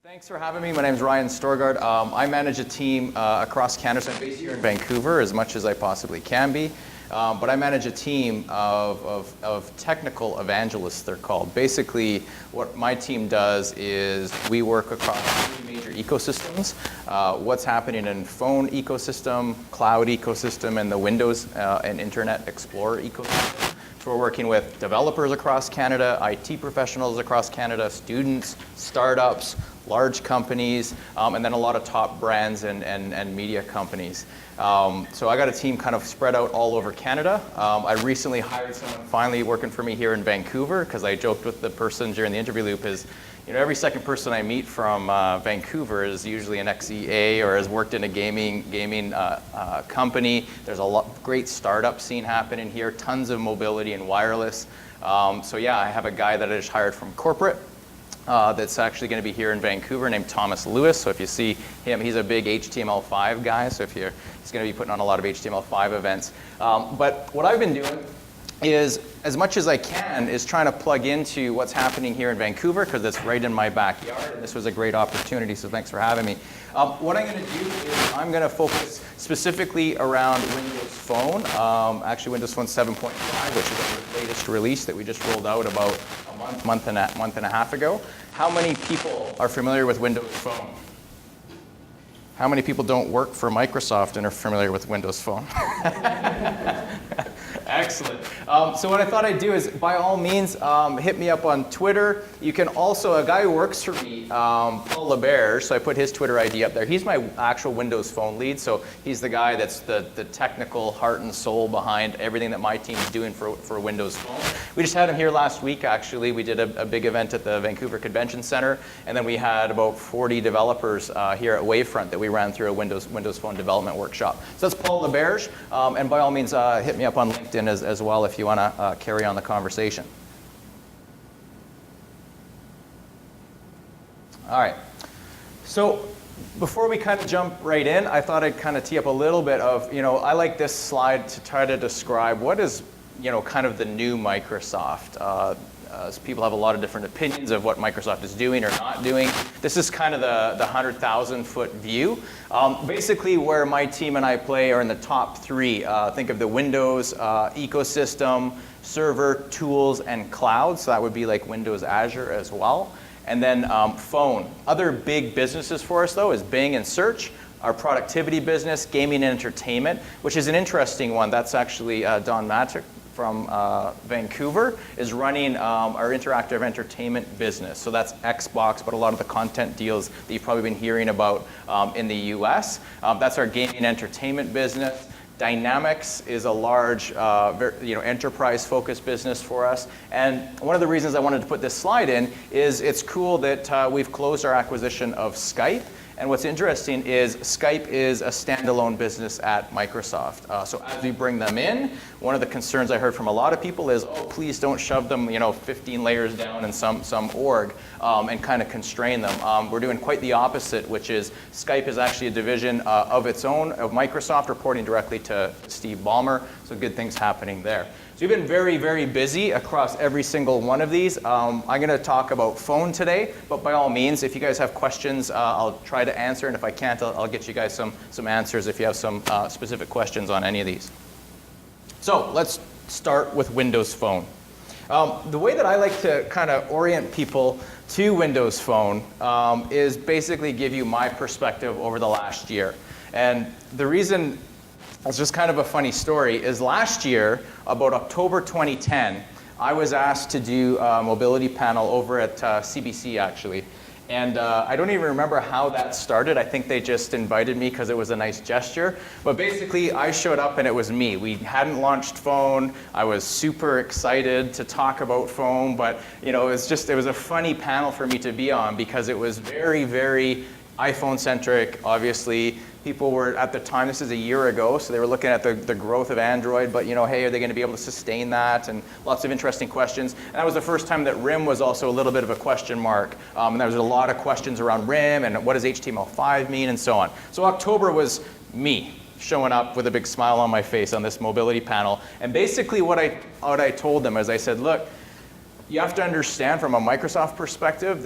Thanks for having me. My name is RYAN STORGAARD. I manage a team across Canada. So I'm based here in Vancouver as much as I possibly can be. But I manage a team of technical evangelists, they're called. Basically, what my team does is we work across three major ecosystems. What's happening in phone ecosystem, cloud ecosystem, and the Windows and Internet Explorer ecosystem. So we're working with developers across Canada, IT professionals across Canada, students, startups, large companies, and then a lot of top brands and media companies. So I got a team kind of spread out all over Canada. I recently hired someone finally working for me here in Vancouver, because I joked with the person during the interview loop is, you know, every second person I meet from Vancouver is usually an ex-EA or has worked in a gaming company. There's a great startup scene happening here, tons of mobility and wireless. So yeah, I have a guy that I just hired from corporate. That's actually going to be here in Vancouver, named Thomas Lewis. So if you see him, he's a big HTML5 guy. So he's going to be putting on a lot of HTML5 events. But what I've been doing is, as much as I can, is trying to plug into what's happening here in Vancouver, because it's right in my backyard, and this was a great opportunity, so thanks for having me. What I'm going to do is I'm going to focus specifically around Windows Phone, actually Windows Phone 7.5, which is the latest release that we just rolled out about a month and a half ago. How many people are familiar with Windows Phone? How many people don't work for Microsoft and are familiar with Windows Phone? Excellent. So what I thought I'd do is, by all means, hit me up on Twitter. You can also, a guy who works for me, Paul LeBerge, so I put his Twitter ID up there. He's my actual Windows Phone lead, so he's the guy that's the technical heart and soul behind everything that my team is doing for Windows Phone. We just had him here last week, actually. We did a big event at the Vancouver Convention Center, and then we had about 40 developers here at Wavefront that we ran through a Windows Phone development workshop. So that's Paul LeBerge, and by all means, hit me up on LinkedIn as well if you want to carry on the conversation. All right. So before we kind of jump right in, I thought I'd kind of tee up a little bit of, I like this slide to try to describe what is, kind of the new Microsoft. People have a lot of different opinions of what Microsoft is doing or not doing. This is kind of the 100,000-foot view. Basically, where my team and I play are in the top three. Think of the Windows ecosystem, server, tools, and cloud. So that would be like Windows Azure as well. And then phone. Other big businesses for us, though, is Bing and Search. Our productivity business, gaming and entertainment, which is an interesting one. That's actually Don Matic from Vancouver is running our interactive entertainment business. So that's Xbox, but a lot of the content deals that you've probably been hearing about in the US. That's our gaming and entertainment business. Dynamics is a large enterprise-focused business for us. And one of the reasons I wanted to put this slide in is it's cool that we've closed our acquisition of Skype. And what's interesting is Skype is a standalone business at Microsoft. So as we bring them in, one of the concerns I heard from a lot of people is, oh, please don't shove them 15 layers down in some org and kind of constrain them. We're doing quite the opposite, which is Skype is actually a division of its own, of Microsoft, reporting directly to Steve Ballmer. So good things happening there. So we've been very, very busy across every single one of these. I'm going to talk about phone today, but by all means, if you guys have questions, I'll try to answer, and if I can't, I'll get you guys some answers if you have some specific questions on any of these. So let's start with Windows Phone. The way that I like to kind of orient people to Windows Phone is basically give you my perspective over the last year. And the reason, it's just kind of a funny story, is last year, about October 2010, I was asked to do a mobility panel over at CBC, actually. And I don't even remember how that started. I think they just invited me because it was a nice gesture. But basically, I showed up and it was me. We hadn't launched phone. I was super excited to talk about phone. But it was a funny panel for me to be on because it was very, very iPhone-centric, obviously. People were, at the time, this is a year ago, so they were looking at the growth of Android, but hey, are they going to be able to sustain that? And lots of interesting questions. And that was the first time that RIM was also a little bit of a question mark. And there was a lot of questions around RIM and what does HTML5 mean and so on. So October was me showing up with a big smile on my face on this mobility panel. And basically what I told them is I said, look, you have to understand from a Microsoft perspective,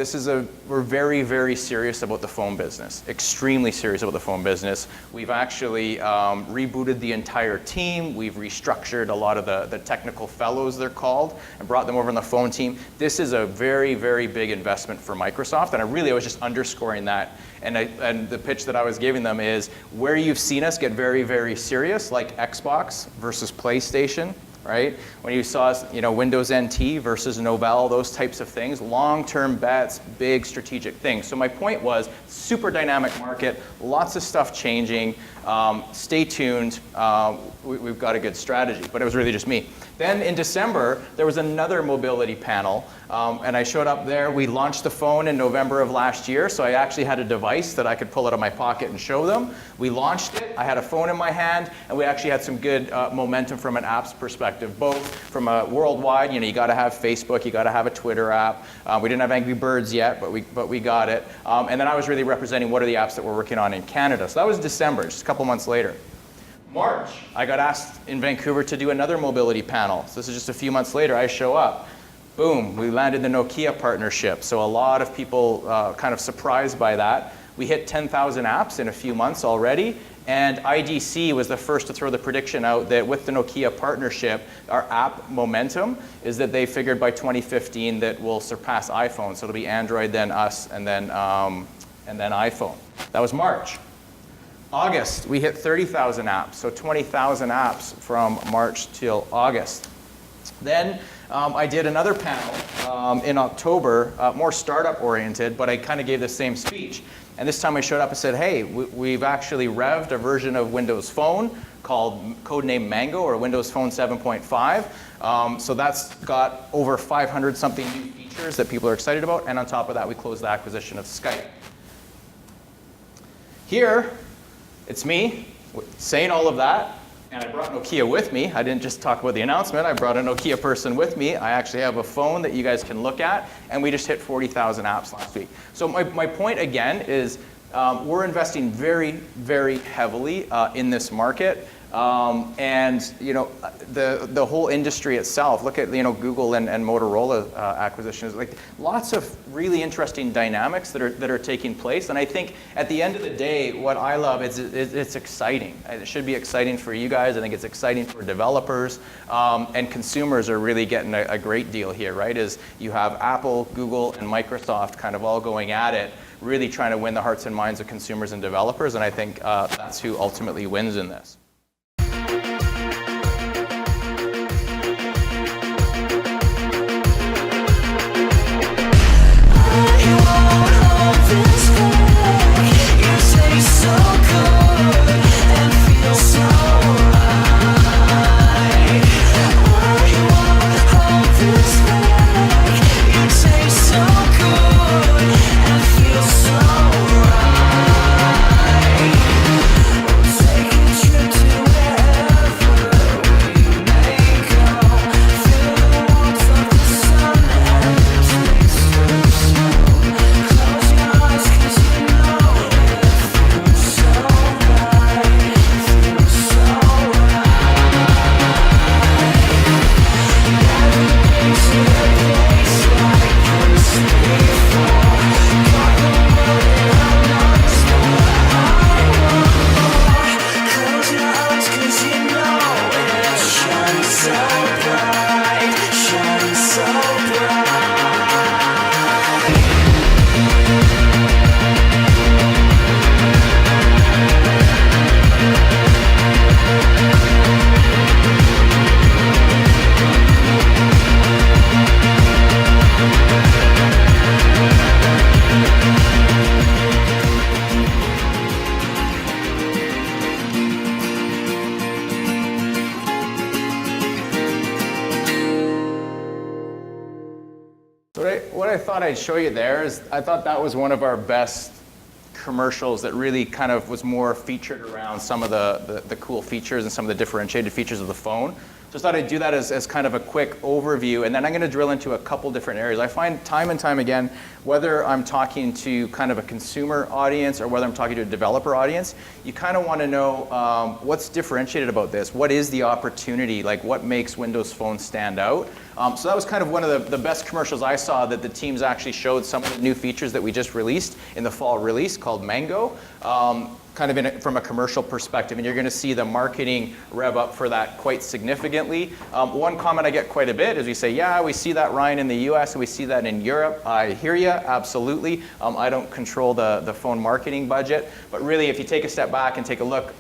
we're very, very serious about the phone business, extremely serious about the phone business. We've actually rebooted the entire team. We've restructured a lot of the technical fellows, they're called, and brought them over on the phone team. This is a very, very big investment for Microsoft, and I was just underscoring that. And the pitch that I was giving them is where you've seen us get very, very serious, like Xbox versus PlayStation, right? When you saw us, Windows NT versus Novell, those types of things, long-term bets, big strategic things. So my point was, super dynamic market, lots of stuff changing. Stay tuned. We've got a good strategy, but it was really just me. Then in December, there was another mobility panel, and I showed up there. We launched the phone in November of last year, so I actually had a device that I could pull out of my pocket and show them. We launched it. I had a phone in my hand, and we actually had some good momentum from an apps perspective, both from a worldwide, you got to have Facebook, you got to have a Twitter app. We didn't have Angry Birds yet, but we got it. And then I was really representing what are the apps that we're working on in Canada. So that was December, just a couple months later. March, I got asked in Vancouver to do another mobility panel. So this is just a few months later, I show up. Boom, we landed the Nokia partnership. So a lot of people kind of surprised by that. We hit 10,000 apps in a few months already. And IDC was the first to throw the prediction out that with the Nokia partnership, our app momentum is that they figured by 2015 that we'll surpass iPhone. So it'll be Android, then us, and then iPhone. That was March. August, we hit 30,000 apps, so 20,000 apps from March till August. Then I did another panel in October, more startup oriented, but I kind of gave the same speech. And this time I showed up and said, hey, we've actually revved a version of Windows Phone called codename Mango, or Windows Phone 7.5. So that's got over 500 something new features that people are excited about. And on top of that, we closed the acquisition of Skype. Here, it's me saying all of that, and I brought Nokia with me. I didn't just talk about the announcement. I brought a Nokia person with me. I actually have a phone that you guys can look at, and we just hit 40,000 apps last week. So my point again is we're investing very, very heavily in this market. And the whole industry itself, look at Google and Motorola acquisitions, like lots of really interesting dynamics that are taking place. And I think at the end of the day, what I love is it's exciting. It should be exciting for you guys. I think it's exciting for developers, and consumers are really getting a great deal here, right? Is you have Apple, Google, and Microsoft kind of all going at it, really trying to win the hearts and minds of consumers and developers. And I think that's who ultimately wins in this. What I thought I'd show you there is I thought that was one of our best commercials that really kind of was more featured around some of the cool features and some of the differentiated features of the phone. Just thought I'd do that as kind of a quick overview, and then I'm going to drill into a couple different areas. I find time and time again, whether I'm talking to kind of a consumer audience or whether I'm talking to a developer audience, you kind of want to know what's differentiated about this. What is the opportunity? Like, what makes Windows Phone stand out? So that was kind of one of the best commercials I saw, that the teams actually showed some of the new features that we just released in the fall release called Mango. Kind of from a commercial perspective, and you're going to see the marketing rev up for that quite significantly. One comment I get quite a bit is we say, yeah, we see that, Ryan, in the US, and we see that in Europe. I hear you, absolutely. I don't control the phone marketing budget, but really if you take a step back and take a look,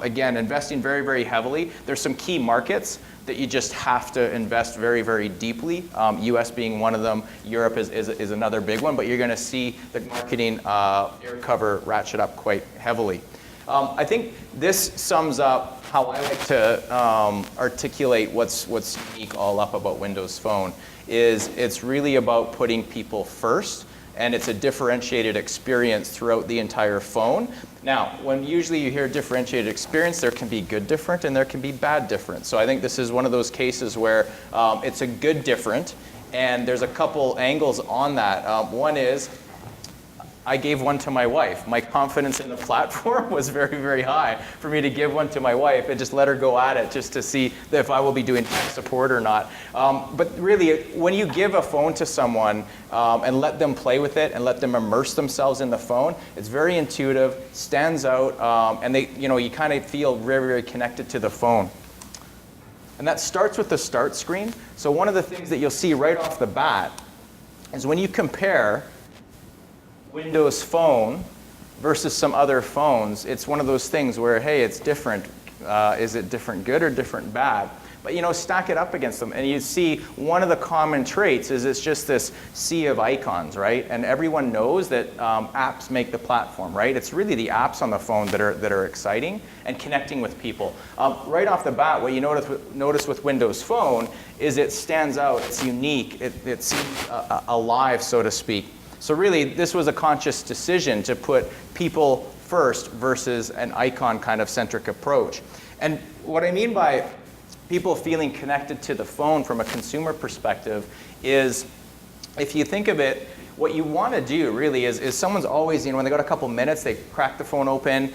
again, investing very, very heavily, there's some key markets that you just have to invest very, very deeply. US being one of them, Europe is another big one, but you're going to see the marketing air cover ratchet up quite heavily. I think this sums up how I like to articulate what's unique all up about Windows Phone. It's really about putting people first, and it's a differentiated experience throughout the entire phone. Now, when usually you hear differentiated experience, there can be good different and there can be bad different. So I think this is one of those cases where it's a good different, and there's a couple angles on that. One is, I gave one to my wife. My confidence in the platform was very, very high for me to give one to my wife and just let her go at it just to see if I will be doing tech support or not. But really, when you give a phone to someone and let them play with it and let them immerse themselves in the phone, it's very intuitive, stands out, and you kind of feel very, very connected to the phone. And that starts with the start screen. So one of the things that you'll see right off the bat is when you compare Windows Phone versus some other phones, it's one of those things where, hey, it's different. Is it different good or different bad? But stack it up against them, and you see one of the common traits is it's just this sea of icons, right? And everyone knows that apps make the platform, right? It's really the apps on the phone that are exciting and connecting with people. Right off the bat, what you notice with Windows Phone is it stands out, it's unique, it seems alive, so to speak. So really, this was a conscious decision to put people first versus an icon kind of centric approach. And what I mean by people feeling connected to the phone from a consumer perspective is, if you think of it, what you want to do really is someone's always, when they got a couple minutes, they crack the phone open,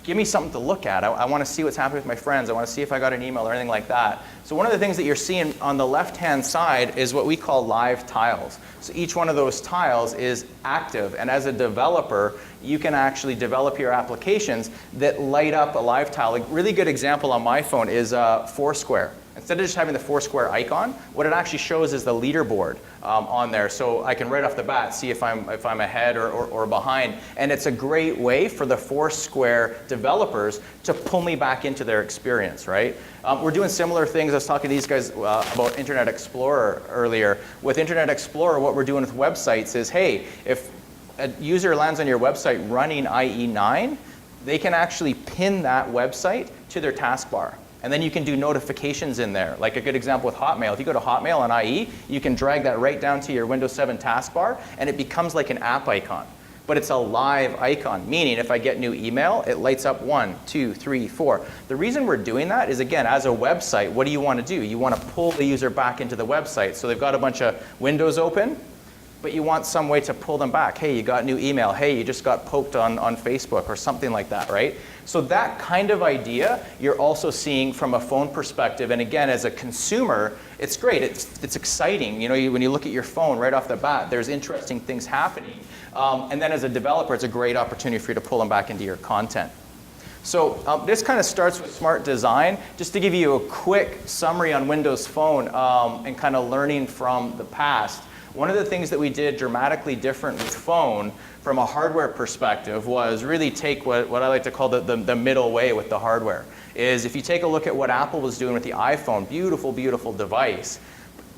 give me something to look at. I want to see what's happening with my friends. I want to see if I got an email or anything like that. So one of the things that you're seeing on the left-hand side is what we call live tiles. So each one of those tiles is active, and as a developer, you can actually develop your applications that light up a live tile. A really good example on my phone is Foursquare. Instead of just having the Foursquare icon, what it actually shows is the leaderboard on there. So I can right off the bat see if I'm ahead or behind. And it's a great way for the Foursquare developers to pull me back into their experience, right? We're doing similar things. I was talking to these guys about Internet Explorer earlier. With Internet Explorer, what we're doing with websites is, hey, if a user lands on your website running IE9, they can actually pin that website to their taskbar. And then you can do notifications in there. Like a good example with Hotmail. If you go to Hotmail on IE, you can drag that right down to your Windows 7 taskbar, and it becomes like an app icon. But it's a live icon, meaning if I get new email, it lights up 1, 2, 3, 4. The reason we're doing that is, again, as a website, what do you want to do? You want to pull the user back into the website. So they've got a bunch of windows open, but you want some way to pull them back. Hey, you got new email. Hey, you just got poked on Facebook or something like that, right? So that kind of idea you're also seeing from a phone perspective. And again, as a consumer, it's great. It's exciting. When you look at your phone right off the bat, there's interesting things happening. And then as a developer, it's a great opportunity for you to pull them back into your content. So this kind of starts with smart design. Just to give you a quick summary on Windows Phone and kind of learning from the past. One of the things that we did dramatically different with phone from a hardware perspective was really take what I like to call the middle way with the hardware. Is if you take a look at what Apple was doing with the iPhone, beautiful, beautiful device.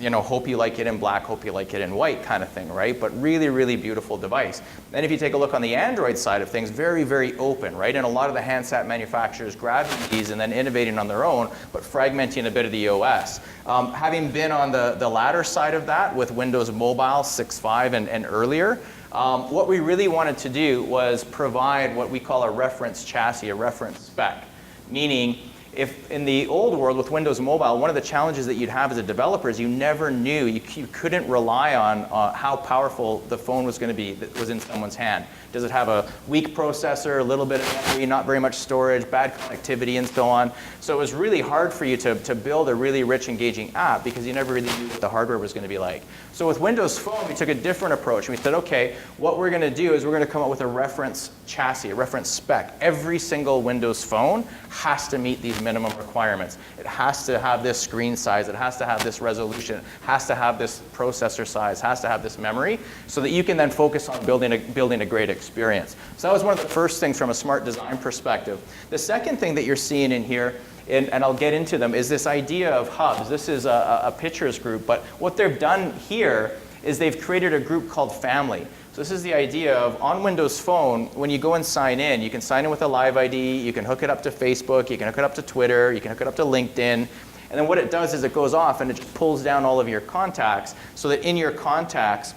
Hope you like it in black, hope you like it in white kind of thing, right? But really, really beautiful device. Then if you take a look on the Android side of things, very, very open, right? And a lot of the handset manufacturers grabbing these and then innovating on their own, but fragmenting a bit of the OS. Having been on the latter side of that with Windows Mobile 6.5 and earlier, what we really wanted to do was provide what we call a reference chassis, a reference spec. Meaning, If in the old world with Windows Mobile, one of the challenges that you'd have as a developer is you never knew, you couldn't rely on how powerful the phone was going to be that was in someone's hand. Does it have a weak processor, a little bit of memory, not very much storage, bad connectivity, and so on? So it was really hard for you to build a really rich, engaging app because you never really knew what the hardware was going to be like. So with Windows Phone, we took a different approach. We said, okay, what we're going to do is we're going to come up with a reference chassis, a reference spec. Every single Windows Phone has to meet these minimum requirements. It has to have this screen size, it has to have this resolution, it has to have this processor size, has to have this memory, so that you can then focus on building a great experience. So that was one of the first things from a smart design perspective. The second thing that you're seeing in here, and I'll get into them, is this idea of hubs. This is a pictures group, but what they've done here is they've created a group called Family. So this is the idea of, on Windows Phone, when you go and sign in, you can sign in with a live ID, you can hook it up to Facebook, you can hook it up to Twitter, you can hook it up to LinkedIn, and then what it does is it goes off and it just pulls down all of your contacts, so that in your contacts,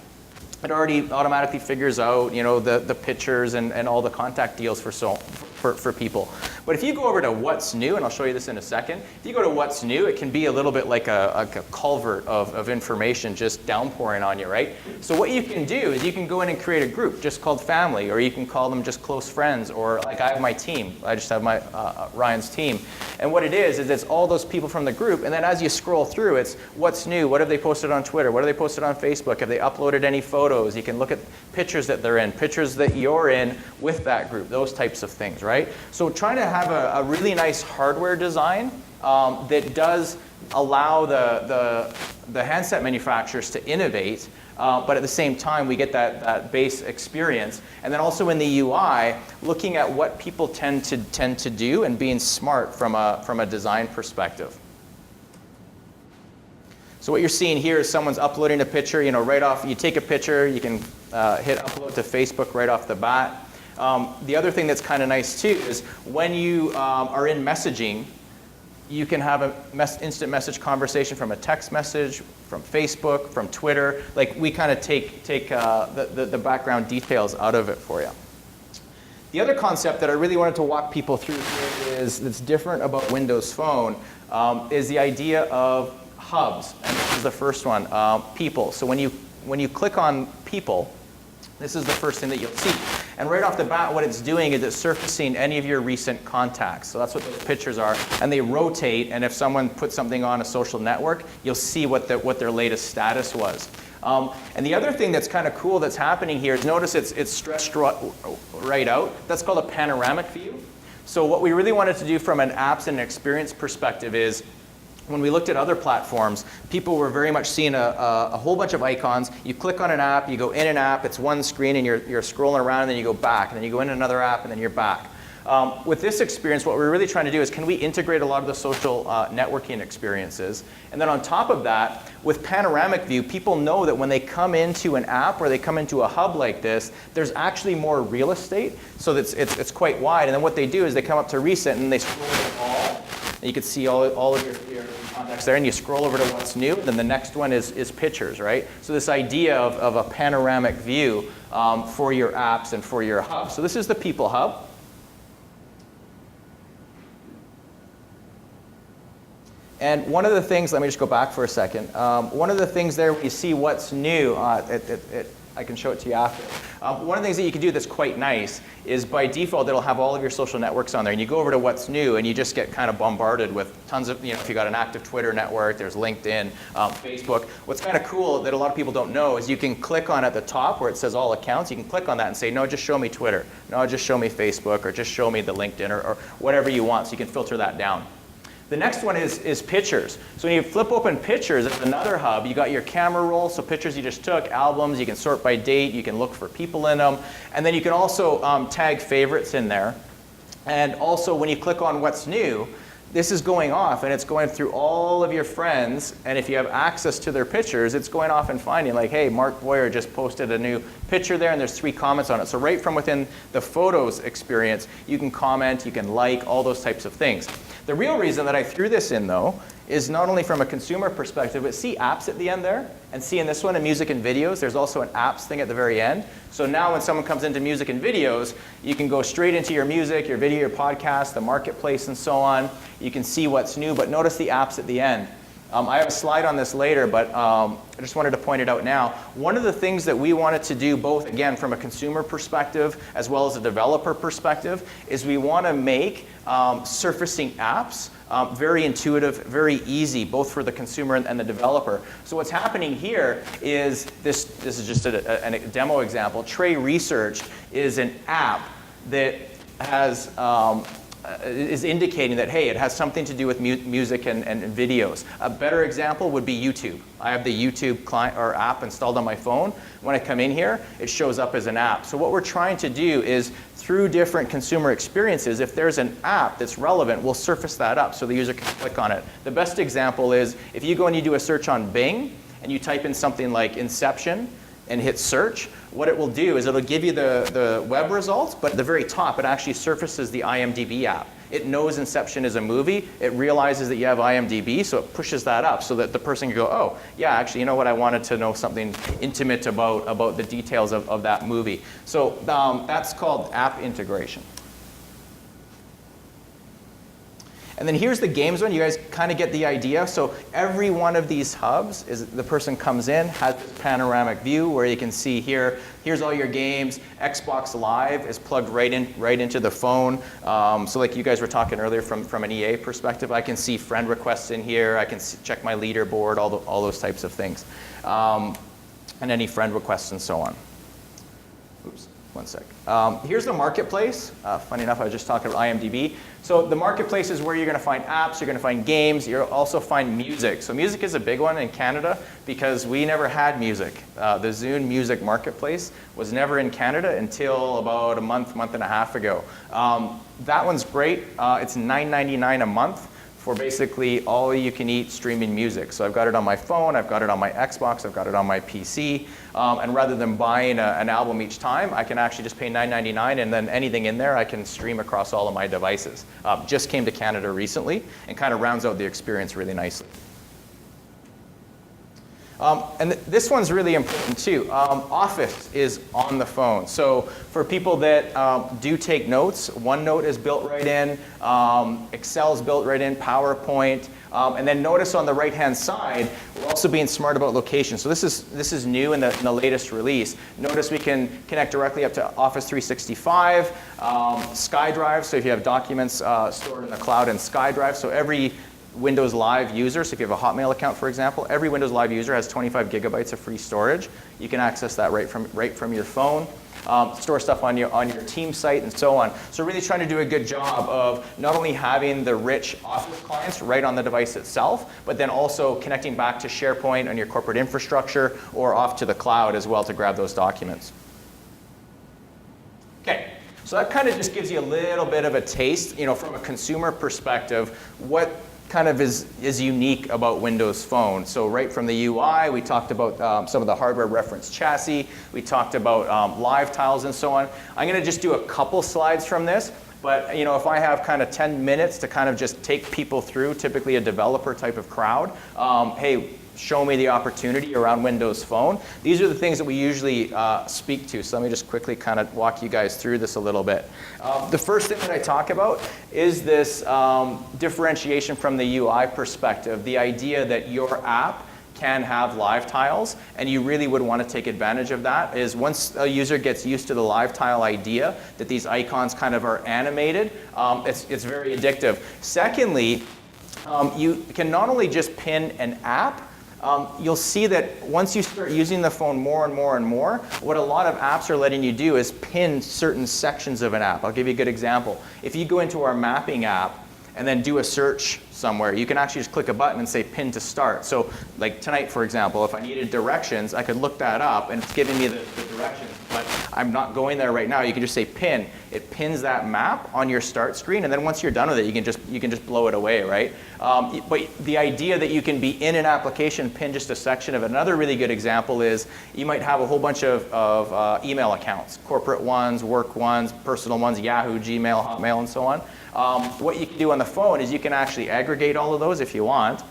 it already automatically figures out, you know, the pictures and all the contact deals for people. But if you go over to What's New, and I'll show you this in a second, if you go to What's New, it can be a little bit like a culvert of information just downpouring on you, right? So what you can do is you can go in and create a group just called Family, or you can call them just close friends, or like I have my team. I just have my Ryan's team. And what it is it's all those people from the group, and then as you scroll through, it's what's new, what have they posted on Twitter, what have they posted on Facebook, have they uploaded any photos, you can look at pictures that they're in, pictures that you're in with that group, those types of things, right? So trying to have a really nice hardware design that does allow the handset manufacturers to innovate, but at the same time we get that base experience. And then also in the UI, looking at what people tend to do and being smart from a design perspective. So what you're seeing here is someone's uploading a picture, you know, right off. You take a picture, you can hit upload to Facebook right off the bat. The other thing that's kind of nice too is when you are in messaging, you can have an instant message conversation from a text message, from Facebook, from Twitter. Like, we kind of take the background details out of it for you. The other concept that I really wanted to walk people through here that's different about Windows Phone is the idea of hubs. And this is the first one, people. So when you click on people, this is the first thing that you'll see. And right off the bat, what it's doing is it's surfacing any of your recent contacts. So that's what those pictures are. And they rotate, and if someone puts something on a social network, you'll see what their latest status was. And the other thing that's kind of cool that's happening here is, notice it's stretched right out. That's called a panoramic view. So what we really wanted to do from an apps and experience perspective is, when we looked at other platforms, people were very much seeing a whole bunch of icons. You click on an app, you go in an app, it's one screen, and you're scrolling around, and then you go back, and then you go in another app, and then you're back. With this experience, what we're really trying to do is, can we integrate a lot of the social networking experiences? And then on top of that, with panoramic view, people know that when they come into an app or they come into a hub like this, there's actually more real estate, so that it's quite wide. And then what they do is they come up to recent, and they scroll to all. And you can see all of your contacts there, and you scroll over to what's new. Then the next one is pictures, right? So this idea of a panoramic view for your apps and for your hub. So this is the People Hub. And one of the things, let me just go back for a second. One of the things there, when you see what's new, I can show it to you after. One of the things that you can do that's quite nice is, by default, it'll have all of your social networks on there. And you go over to what's new, and you just get kind of bombarded with tons of, if you got an active Twitter network, there's LinkedIn, Facebook. What's kind of cool that a lot of people don't know is you can click on at the top where it says all accounts. You can click on that and say, no, just show me Twitter. No, just show me Facebook, or just show me the LinkedIn, or whatever you want. So you can filter that down. The next one is pictures. So when you flip open pictures, it's another hub. You got your camera roll, so pictures you just took, albums, you can sort by date, you can look for people in them. And then you can also tag favorites in there. And also when you click on what's new, this is going off, and it's going through all of your friends, and if you have access to their pictures, it's going off and finding, like, hey, Mark Boyer just posted a new picture there, and there's 3 comments on it. So right from within the photos experience, you can comment, you can like, all those types of things. The real reason that I threw this in, though, is not only from a consumer perspective, but see apps at the end there? And see in this one, in music and videos, there's also an apps thing at the very end. So now when someone comes into music and videos, you can go straight into your music, your video, your podcast, the marketplace, and so on. You can see what's new, but notice the apps at the end. I have a slide on this later, but I just wanted to point it out now. One of the things that we wanted to do, both again from a consumer perspective as well as a developer perspective, is we want to make surfacing apps very intuitive, very easy, both for the consumer and the developer. So what's happening here is this is just a demo example. Trey Research is an app that has is indicating that, hey, it has something to do with music and videos. A better example would be YouTube. I have the YouTube client or app installed on my phone. When I come in here, it shows up as an app. So what we're trying to do is, through different consumer experiences, if there's an app that's relevant, we'll surface that up so the user can click on it. The best example is if you go and you do a search on Bing and you type in something like Inception and hit search, what it will do is it'll give you the web results, but at the very top it actually surfaces the IMDb app. It knows Inception is a movie, it realizes that you have IMDb, so it pushes that up so that the person can go, oh, yeah, actually, you know what, I wanted to know something intimate about the details of that movie. So that's called app integration. And then here's the games one. You guys kind of get the idea. So every one of these hubs is the person comes in, has this panoramic view where you can see here, here's all your games. Xbox Live is plugged right into the phone. So like you guys were talking earlier from an EA perspective, I can see friend requests in here. I can check my leaderboard, all those types of things. And any friend requests and so on. Oops. One sec. Here's the marketplace. Funny enough, I was just talking about IMDb. So the marketplace is where you're going to find apps, you're going to find games, you'll also find music. So music is a big one in Canada because we never had music. The Zune Music Marketplace was never in Canada until about a month and a half ago. That one's great. It's $9.99 a month for basically all you can eat streaming music. So I've got it on my phone, I've got it on my Xbox, I've got it on my PC, and rather than buying an album each time, I can actually just pay $9.99 and then anything in there I can stream across all of my devices. Just came to Canada recently and kind of rounds out the experience really nicely. And this one's really important too. Office is on the phone. So for people that do take notes, OneNote is built right in, Excel's built right in, PowerPoint, and then notice on the right-hand side, we're also being smart about location. So this is new in the latest release. Notice we can connect directly up to Office 365, SkyDrive, so if you have documents stored in the cloud in SkyDrive, so every Windows Live user, so if you have a Hotmail account, for example, every Windows Live user has 25 gigabytes of free storage. You can access that right from your phone, store stuff on your team site, and so on. So really trying to do a good job of not only having the rich Office clients right on the device itself, but then also connecting back to SharePoint on your corporate infrastructure or off to the cloud as well to grab those documents. Okay. So that kind of just gives you a little bit of a taste, from a consumer perspective, what kind of is unique about Windows Phone. So right from the UI, we talked about some of the hardware reference chassis. We talked about live tiles and so on. I'm going to just do a couple slides from this. But if I have kind of 10 minutes to kind of just take people through, typically a developer type of crowd, hey, show me the opportunity around Windows Phone. These are the things that we usually speak to. So let me just quickly kind of walk you guys through this a little bit. The first thing that I talk about is this differentiation from the UI perspective, the idea that your app can have live tiles, and you really would want to take advantage of that. Is once a user gets used to the live tile idea, that these icons kind of are animated, it's very addictive. Secondly, you can not only just pin an app, you'll see that once you start using the phone more and more and more, what a lot of apps are letting you do is pin certain sections of an app. I'll give you a good example. If you go into our mapping app and then do a search somewhere, you can actually just click a button and say pin to start. So like tonight, for example, if I needed directions, I could look that up and it's giving me the directions, but I'm not going there right now. You can just say pin. It pins that map on your start screen, and then once you're done with it, you can just blow it away, right? But the idea that you can be in an application, pin just a section of it. Another really good example is you might have a whole bunch of email accounts, corporate ones, work ones, personal ones, Yahoo, Gmail, Hotmail, and so on. What you can do on the phone is you can actually aggregate all of those if you want,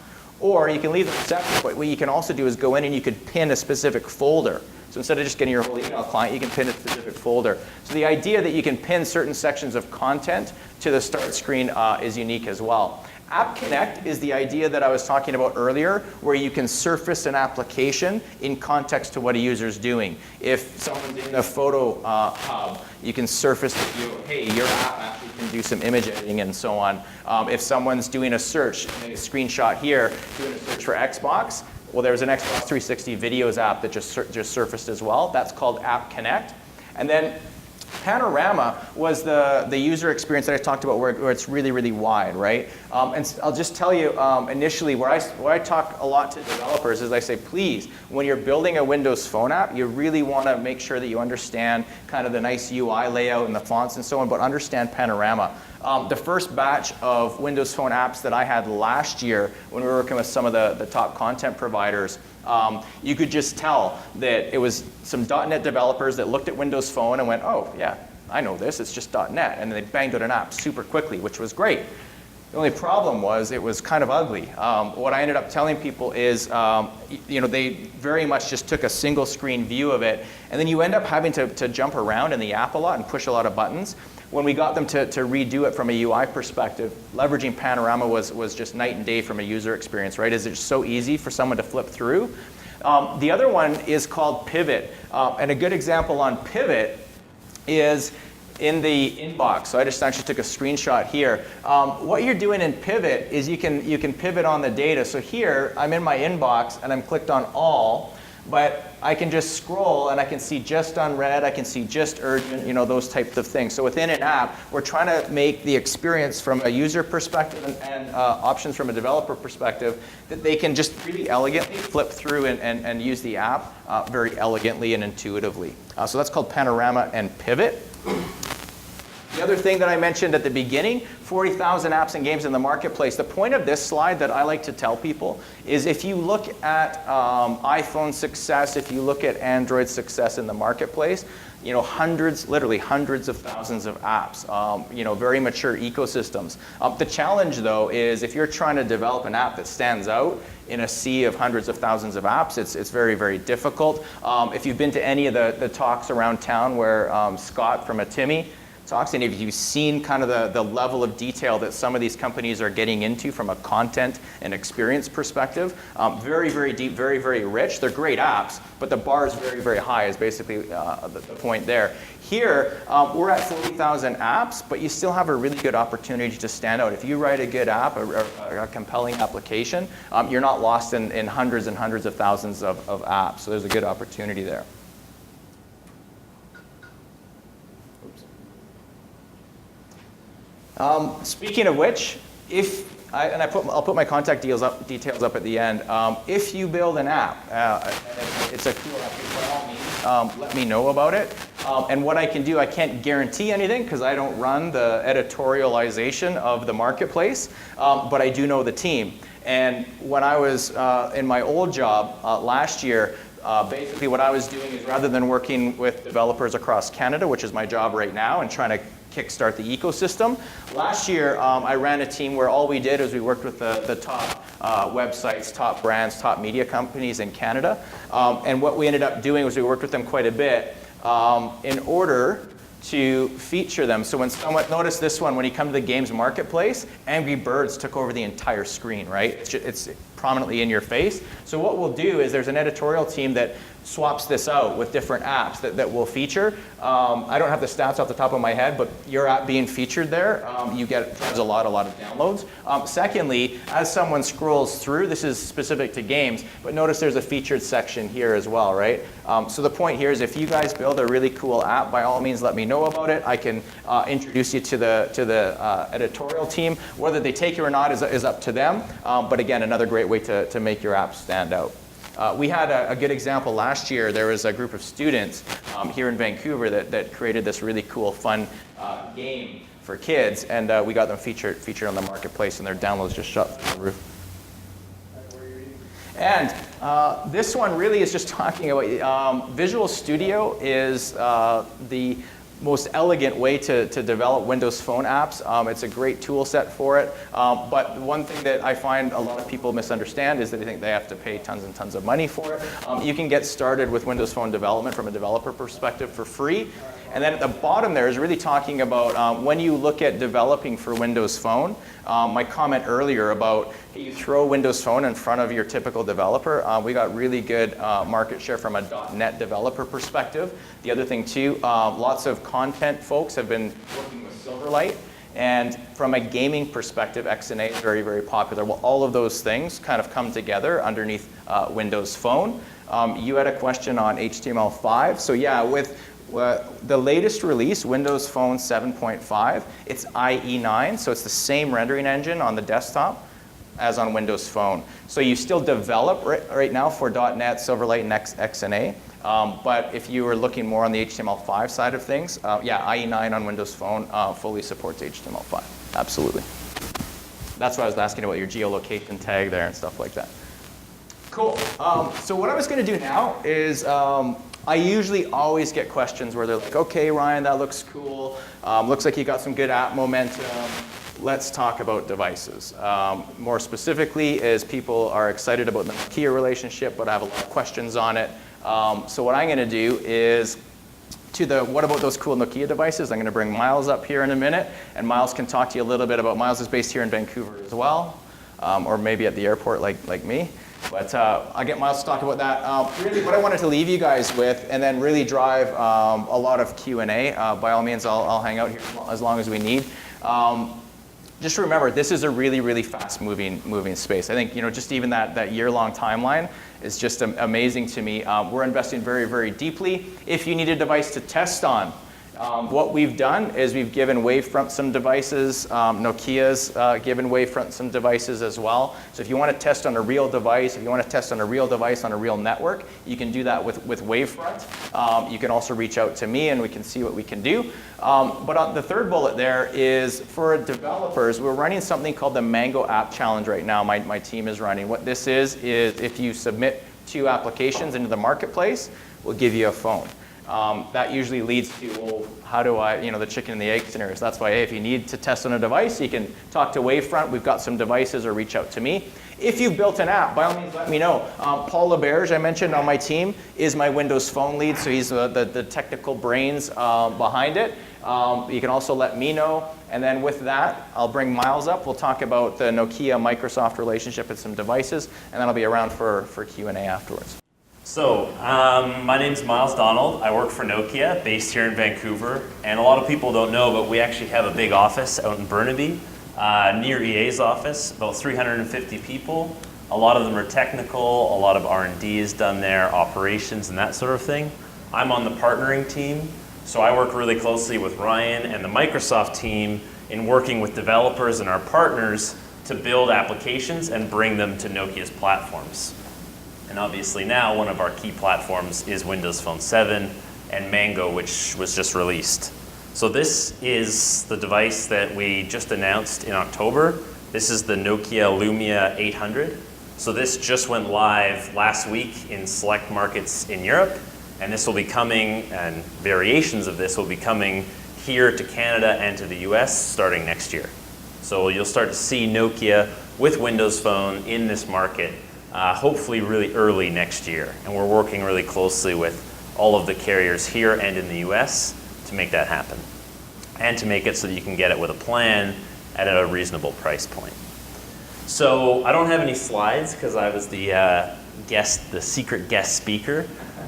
Or you can leave them separate, but what you can also do is go in and you could pin a specific folder. So instead of just getting your whole email client, you can pin a specific folder. So the idea that you can pin certain sections of content to the start screen is unique as well. App Connect is the idea that I was talking about earlier, where you can surface an application in context to what a user is doing. If someone's in a photo hub, you can surface the view, hey, your app actually can do some image editing and so on. If someone's doing a search, a screenshot here, doing a search for Xbox, well, there's an Xbox 360 videos app that just surfaced as well. That's called App Connect. And then Panorama was the user experience that I talked about where it's really, really wide, right? And I'll just tell you initially where I talk a lot to developers is I say, please, when you're building a Windows Phone app, you really want to make sure that you understand kind of the nice UI layout and the fonts and so on, but understand Panorama. The first batch of Windows Phone apps that I had last year when we were working with some of the top content providers, you could just tell that it was some .NET developers that looked at Windows Phone and went, oh, yeah, I know this, it's just .NET. And they banged out an app super quickly, which was great. The only problem was it was kind of ugly. What I ended up telling people is, they very much just took a single screen view of it, and then you end up having to jump around in the app a lot and push a lot of buttons. When we got them to redo it from a UI perspective, leveraging Panorama was just night and day from a user experience, right? It's just so easy for someone to flip through. The other one is called Pivot. And a good example on Pivot is in the inbox. So I just actually took a screenshot here. What you're doing in Pivot is you can pivot on the data. So here, I'm in my inbox and I'm clicked on all, but I can just scroll and I can see just unread, I can see just urgent, those types of things. So within an app, we're trying to make the experience from a user perspective and options from a developer perspective that they can just really elegantly flip through and use the app very elegantly and intuitively. So that's called Panorama and Pivot. The other thing that I mentioned at the beginning, 40,000 apps and games in the marketplace. The point of this slide that I like to tell people is if you look at iPhone success, if you look at Android success in the marketplace, literally hundreds of thousands of apps, very mature ecosystems. The challenge though is if you're trying to develop an app that stands out in a sea of hundreds of thousands of apps, it's very, very difficult. If you've been to any of the talks around town where Scott from Atimi talks, and if you've seen kind of the level of detail that some of these companies are getting into from a content and experience perspective, very, very deep, very, very rich. They're great apps, but the bar is very, very high is basically the point there. Here, we're at 40,000 apps, but you still have a really good opportunity to stand out. If you write a good app, a compelling application, you're not lost in hundreds and hundreds of thousands of apps. So there's a good opportunity there. Speaking of which, I'll put my contact details up at the end. If you build an app, it's a cool app, by all means, let me know about it. And what I can do, I can't guarantee anything because I don't run the editorialization of the marketplace, but I do know the team. And when I was in my old job last year, basically what I was doing is rather than working with developers across Canada, which is my job right now, and trying to kickstart the ecosystem. Last year, I ran a team where all we did was we worked with the top websites, top brands, top media companies in Canada. And what we ended up doing was we worked with them quite a bit in order to feature them. So when someone, notice this one, when you come to the games marketplace, Angry Birds took over the entire screen, right? It's prominently in your face. So what we'll do is there's an editorial team that swaps this out with different apps that we'll feature. I don't have the stats off the top of my head, but your app being featured there, you get drives a lot of downloads. Secondly, as someone scrolls through, this is specific to games, but notice there's a featured section here as well, right? So the point here is if you guys build a really cool app, by all means let me know about it. I can introduce you to the editorial team. Whether they take it or not is up to them, but again, another great way to make your app stand out. We had a good example last year. There was a group of students here in Vancouver that created this really cool, fun game for kids, and we got them featured on the marketplace, and their downloads just shot through the roof. And this one really is just talking about Visual Studio is the most elegant way to develop Windows Phone apps. It's a great tool set for it. But one thing that I find a lot of people misunderstand is that they think they have to pay tons and tons of money for it. You can get started with Windows Phone development from a developer perspective for free. And then at the bottom there is really talking about when you look at developing for Windows Phone, my comment earlier about you throw Windows Phone in front of your typical developer, we got really good market share from a .NET developer perspective. The other thing too, lots of content folks have been working with Silverlight. And from a gaming perspective, XNA is very, very popular. Well, all of those things kind of come together underneath Windows Phone. You had a question on HTML5. So yeah, with the latest release, Windows Phone 7.5, it's IE9, so it's the same rendering engine on the desktop as on Windows Phone. So you still develop right now for .NET, Silverlight, and XNA. But if you were looking more on the HTML5 side of things, yeah, IE9 on Windows Phone fully supports HTML5. Absolutely. That's why I was asking about your geolocation tag there and stuff like that. Cool. So what I was going to do now is I usually always get questions where they're like, okay, Ryan, that looks cool. Looks like you got some good app momentum. Let's talk about devices. More specifically, is people are excited about the Nokia relationship, but I have a lot of questions on it. So what I'm going to do is, what about those cool Nokia devices? I'm going to bring Miles up here in a minute, and Miles can talk to you a little bit about, Miles is based here in Vancouver as well, or maybe at the airport like me. But I'll get Miles to talk about that. Really, what I wanted to leave you guys with, and then really drive a lot of Q&A. By all means, I'll hang out here as long as we need. Just remember, this is a really, really fast-moving space. I think just even that year-long timeline is just amazing to me. We're investing very, very deeply. If you need a device to test on, what we've done is we've given Wavefront some devices. Nokia's given Wavefront some devices as well. So if you want to test on a real device, if you want to test on a real device on a real network, you can do that with Wavefront. You can also reach out to me and we can see what we can do. But on the third bullet there is for developers, we're running something called the Mango App Challenge right now. My team is running. What this is if you submit 2 applications into the marketplace, we'll give you a phone. That usually leads to, well, how do I, the chicken and the egg scenario. So that's why, hey, if you need to test on a device, you can talk to Wavefront. We've got some devices, or reach out to me. If you've built an app, by all means, let me know. Paul LeBerge, I mentioned on my team, is my Windows Phone lead, so he's the technical brains behind it. You can also let me know. And then with that, I'll bring Miles up. We'll talk about the Nokia-Microsoft relationship and some devices, and then I'll be around for Q&A afterwards. So, my name's Miles Donald. I work for Nokia, based here in Vancouver. And a lot of people don't know, but we actually have a big office out in Burnaby, near EA's office, about 350 people. A lot of them are technical, a lot of R&D is done there, operations and that sort of thing. I'm on the partnering team, so I work really closely with Ryan and the Microsoft team in working with developers and our partners to build applications and bring them to Nokia's platforms. And obviously now one of our key platforms is Windows Phone 7 and Mango, which was just released. So this is the device that we just announced in October. This is the Nokia Lumia 800. So this just went live last week in select markets in Europe, and this will be coming, and variations of this will be coming here to Canada and to the US starting next year. So you'll start to see Nokia with Windows Phone in this market hopefully really early next year. And we're working really closely with all of the carriers here and in the US to make that happen. And to make it so that you can get it with a plan at a reasonable price point. So I don't have any slides because I was the secret guest speaker.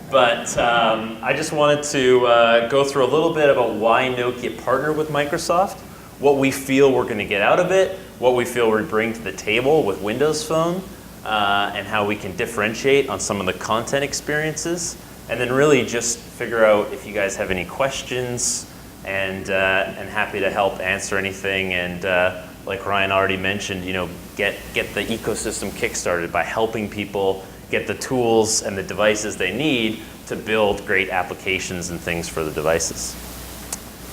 But I just wanted to go through a little bit about why Nokia partnered with Microsoft, what we feel we're going to get out of it, what we feel we bring to the table with Windows Phone, and how we can differentiate on some of the content experiences, and then really just figure out if you guys have any questions, and happy to help answer anything. And like Ryan already mentioned, get the ecosystem kickstarted by helping people get the tools and the devices they need to build great applications and things for the devices.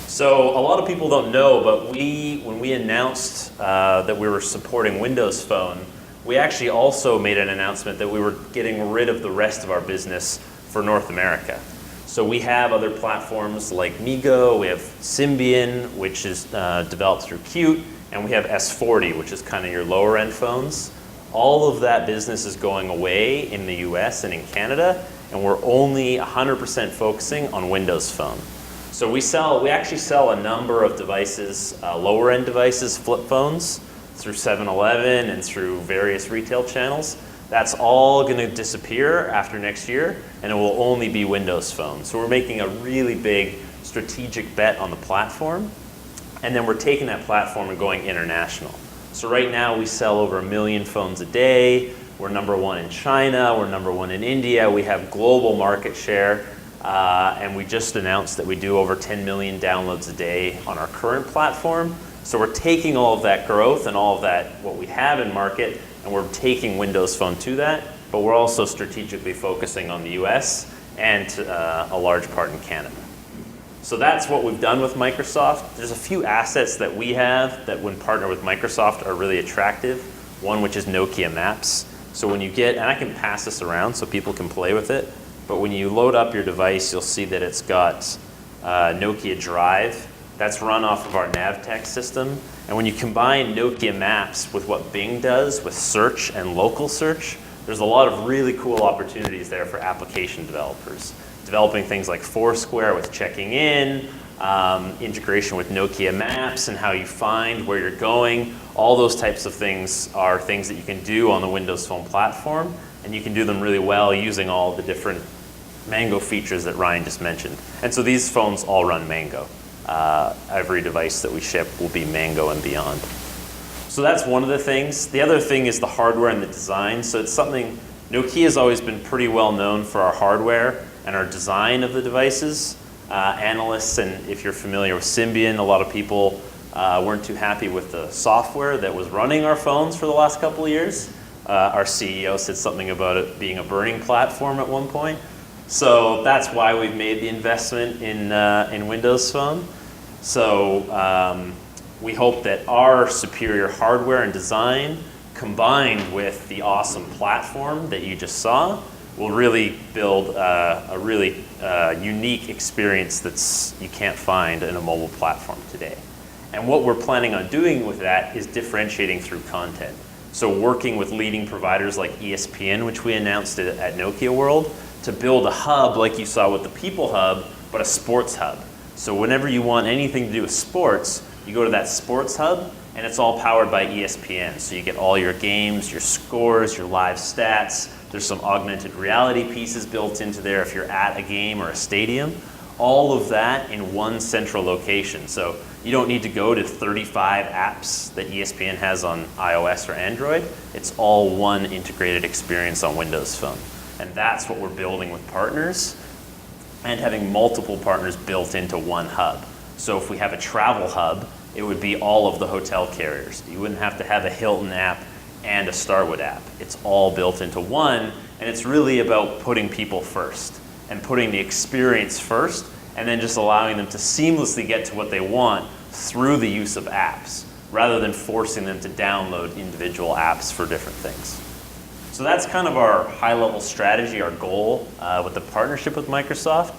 So a lot of people don't know, but when we announced that we were supporting Windows Phone, we actually also made an announcement that we were getting rid of the rest of our business for North America. So we have other platforms like Migo, we have Symbian, which is developed through Qt, and we have S40, which is kind of your lower end phones. All of that business is going away in the US and in Canada, and we're only 100% focusing on Windows Phone. So we actually sell a number of devices, lower end devices, flip phones, through 7-Eleven and through various retail channels. That's all going to disappear after next year, and it will only be Windows Phone. So we're making a really big strategic bet on the platform, and then we're taking that platform and going international. So right now we sell over 1 million phones a day. We're number 1 in China, we're number 1 in India, we have global market share, and we just announced that we do over 10 million downloads a day on our current platform. So we're taking all of that growth and all of that, what we have in market, and we're taking Windows Phone to that, but we're also strategically focusing on the US and a large part in Canada. So that's what we've done with Microsoft. There's a few assets that we have that when partnered with Microsoft are really attractive. One which is Nokia Maps. So when you get, and I can pass this around so people can play with it, but when you load up your device, you'll see that it's got Nokia Drive. That's run off of our Navtex system. And when you combine Nokia Maps with what Bing does with search and local search, there's a lot of really cool opportunities there for application developers. Developing things like Foursquare with checking in, integration with Nokia Maps and how you find where you're going. All those types of things are things that you can do on the Windows Phone platform, and you can do them really well using all the different Mango features that Ryan just mentioned. And so these phones all run Mango. Every device that we ship will be Mango and beyond. So that's one of the things. The other thing is the hardware and the design. So it's something, Nokia's always been pretty well known for our hardware and our design of the devices. Analysts, and if you're familiar with Symbian, a lot of people weren't too happy with the software that was running our phones for the last couple of years. Our CEO said something about it being a burning platform at one point. So that's why we've made the investment in Windows Phone. So we hope that our superior hardware and design combined with the awesome platform that you just saw will really build a really unique experience that's you can't find in a mobile platform today. And what we're planning on doing with that is differentiating through content. So working with leading providers like ESPN, which we announced at Nokia World, to build a hub like you saw with the People Hub, but a sports hub. So whenever you want anything to do with sports, you go to that sports hub, and it's all powered by ESPN. So you get all your games, your scores, your live stats. There's some augmented reality pieces built into there if you're at a game or a stadium. All of that in one central location. So you don't need to go to 35 apps that ESPN has on iOS or Android. It's all one integrated experience on Windows Phone. And that's what we're building with partners and having multiple partners built into one hub. So if we have a travel hub, it would be all of the hotel carriers. You wouldn't have to have a Hilton app and a Starwood app. It's all built into one, and it's really about putting people first and putting the experience first, and then just allowing them to seamlessly get to what they want through the use of apps, rather than forcing them to download individual apps for different things. So that's kind of our high-level strategy, our goal with the partnership with Microsoft.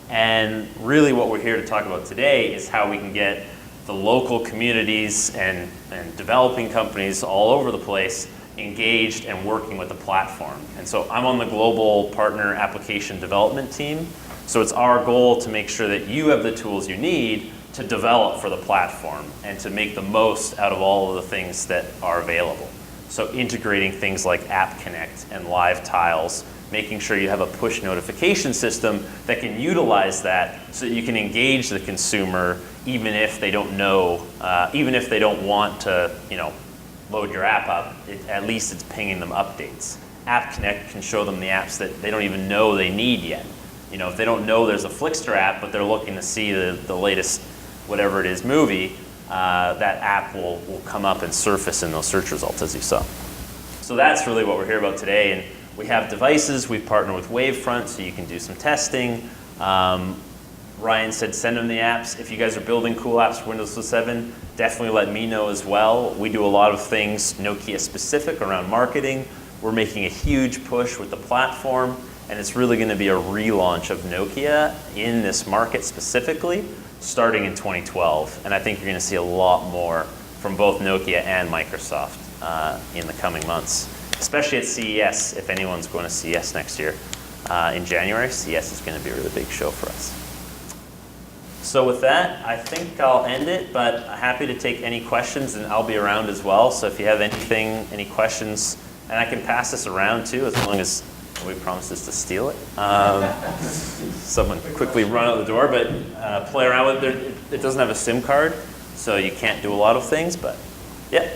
And really what we're here to talk about today is how we can get the local communities and developing companies all over the place engaged and working with the platform. And so I'm on the global partner application development team. So it's our goal to make sure that you have the tools you need to develop for the platform and to make the most out of all of the things that are available. So integrating things like App Connect and Live Tiles, making sure you have a push notification system that can utilize that so that you can engage the consumer even if they don't know, even if they don't want to, load your app up, at least it's pinging them updates. App Connect can show them the apps that they don't even know they need yet. If they don't know there's a Flickster app, but they're looking to see the latest, whatever it is, movie, that app will come up and surface in those search results, as you saw. So that's really what we're here about today. And we have devices. We've partnered with Wavefront, so you can do some testing. Ryan said send them the apps. If you guys are building cool apps for Windows 7, definitely let me know as well. We do a lot of things Nokia specific around marketing. We're making a huge push with the platform, and it's really going to be a relaunch of Nokia in this market specifically, starting in 2012. And I think you're going to see a lot more from both Nokia and Microsoft in the coming months, especially at CES. If anyone's going to CES next year in January, CES is going to be a really big show for us. So with that, I think I'll end it, but happy to take any questions, and I'll be around as well. So if you have anything, any questions, and I can pass this around too, as long as nobody promises to steal it. Someone quickly run out the door, but play around with it. It doesn't have a SIM card, so you can't do a lot of things, but yeah.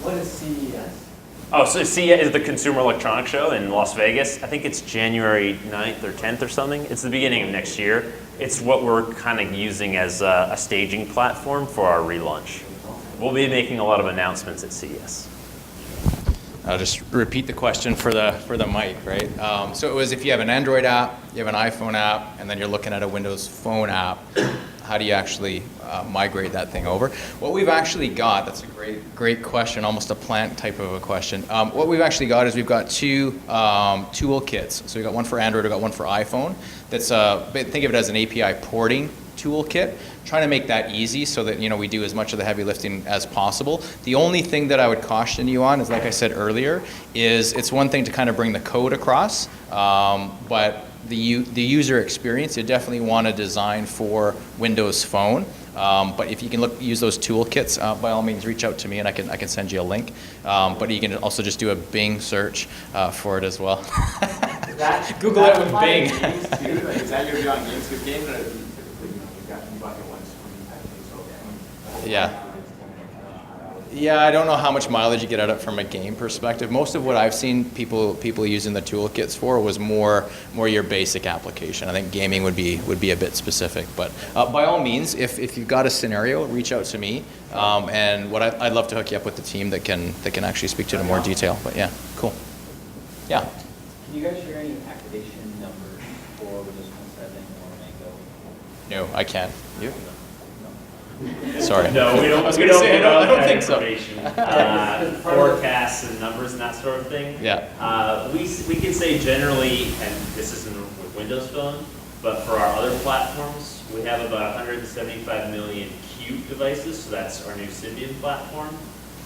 What is CES? Oh, so CES is the Consumer Electronics Show in Las Vegas. I think it's January 9th or 10th or something. It's the beginning of next year. It's what we're kind of using as a staging platform for our relaunch. We'll be making a lot of announcements at CES. I'll just repeat the question for the mic, right? So it was if you have an Android app, you have an iPhone app, and then you're looking at a Windows Phone app, how do you actually migrate that thing over? What we've actually got, that's a great question, almost a plant type of a question. What we've actually got is we've got two toolkits. So we've got one for Android, we've got one for iPhone. That's think of it as an API porting toolkit, trying to make that easy so that we do as much of the heavy lifting as possible. The only thing that I would caution you on is, like I said earlier, is it's one thing to kind of bring the code across, but the user experience, you definitely want to design for Windows Phone. But if you can use those toolkits, by all means, reach out to me and I can send you a link. But you can also just do a Bing search for it as well. Google it with Bing. Is that your view on games? Because games are typically, you bucket once when you have things. Yeah. Yeah, I don't know how much mileage you get out of it from a game perspective. Most of what I've seen people using the toolkits for was more your basic application. I think gaming would be a bit specific. But by all means, if you've got a scenario, reach out to me. And I'd love to hook you up with the team that can actually speak to it in more detail. But yeah, cool. Yeah. Can you guys share any activation numbers for Windows Phone 7 or Mango? No, I can't. You? Sorry. No, we don't. I was going to say I don't think so. Forecasts and numbers and that sort of thing. Yeah. We can say generally, and this isn't with Windows Phone, but for our other platforms, we have about 175 million Qt devices, so that's our new Symbian platform.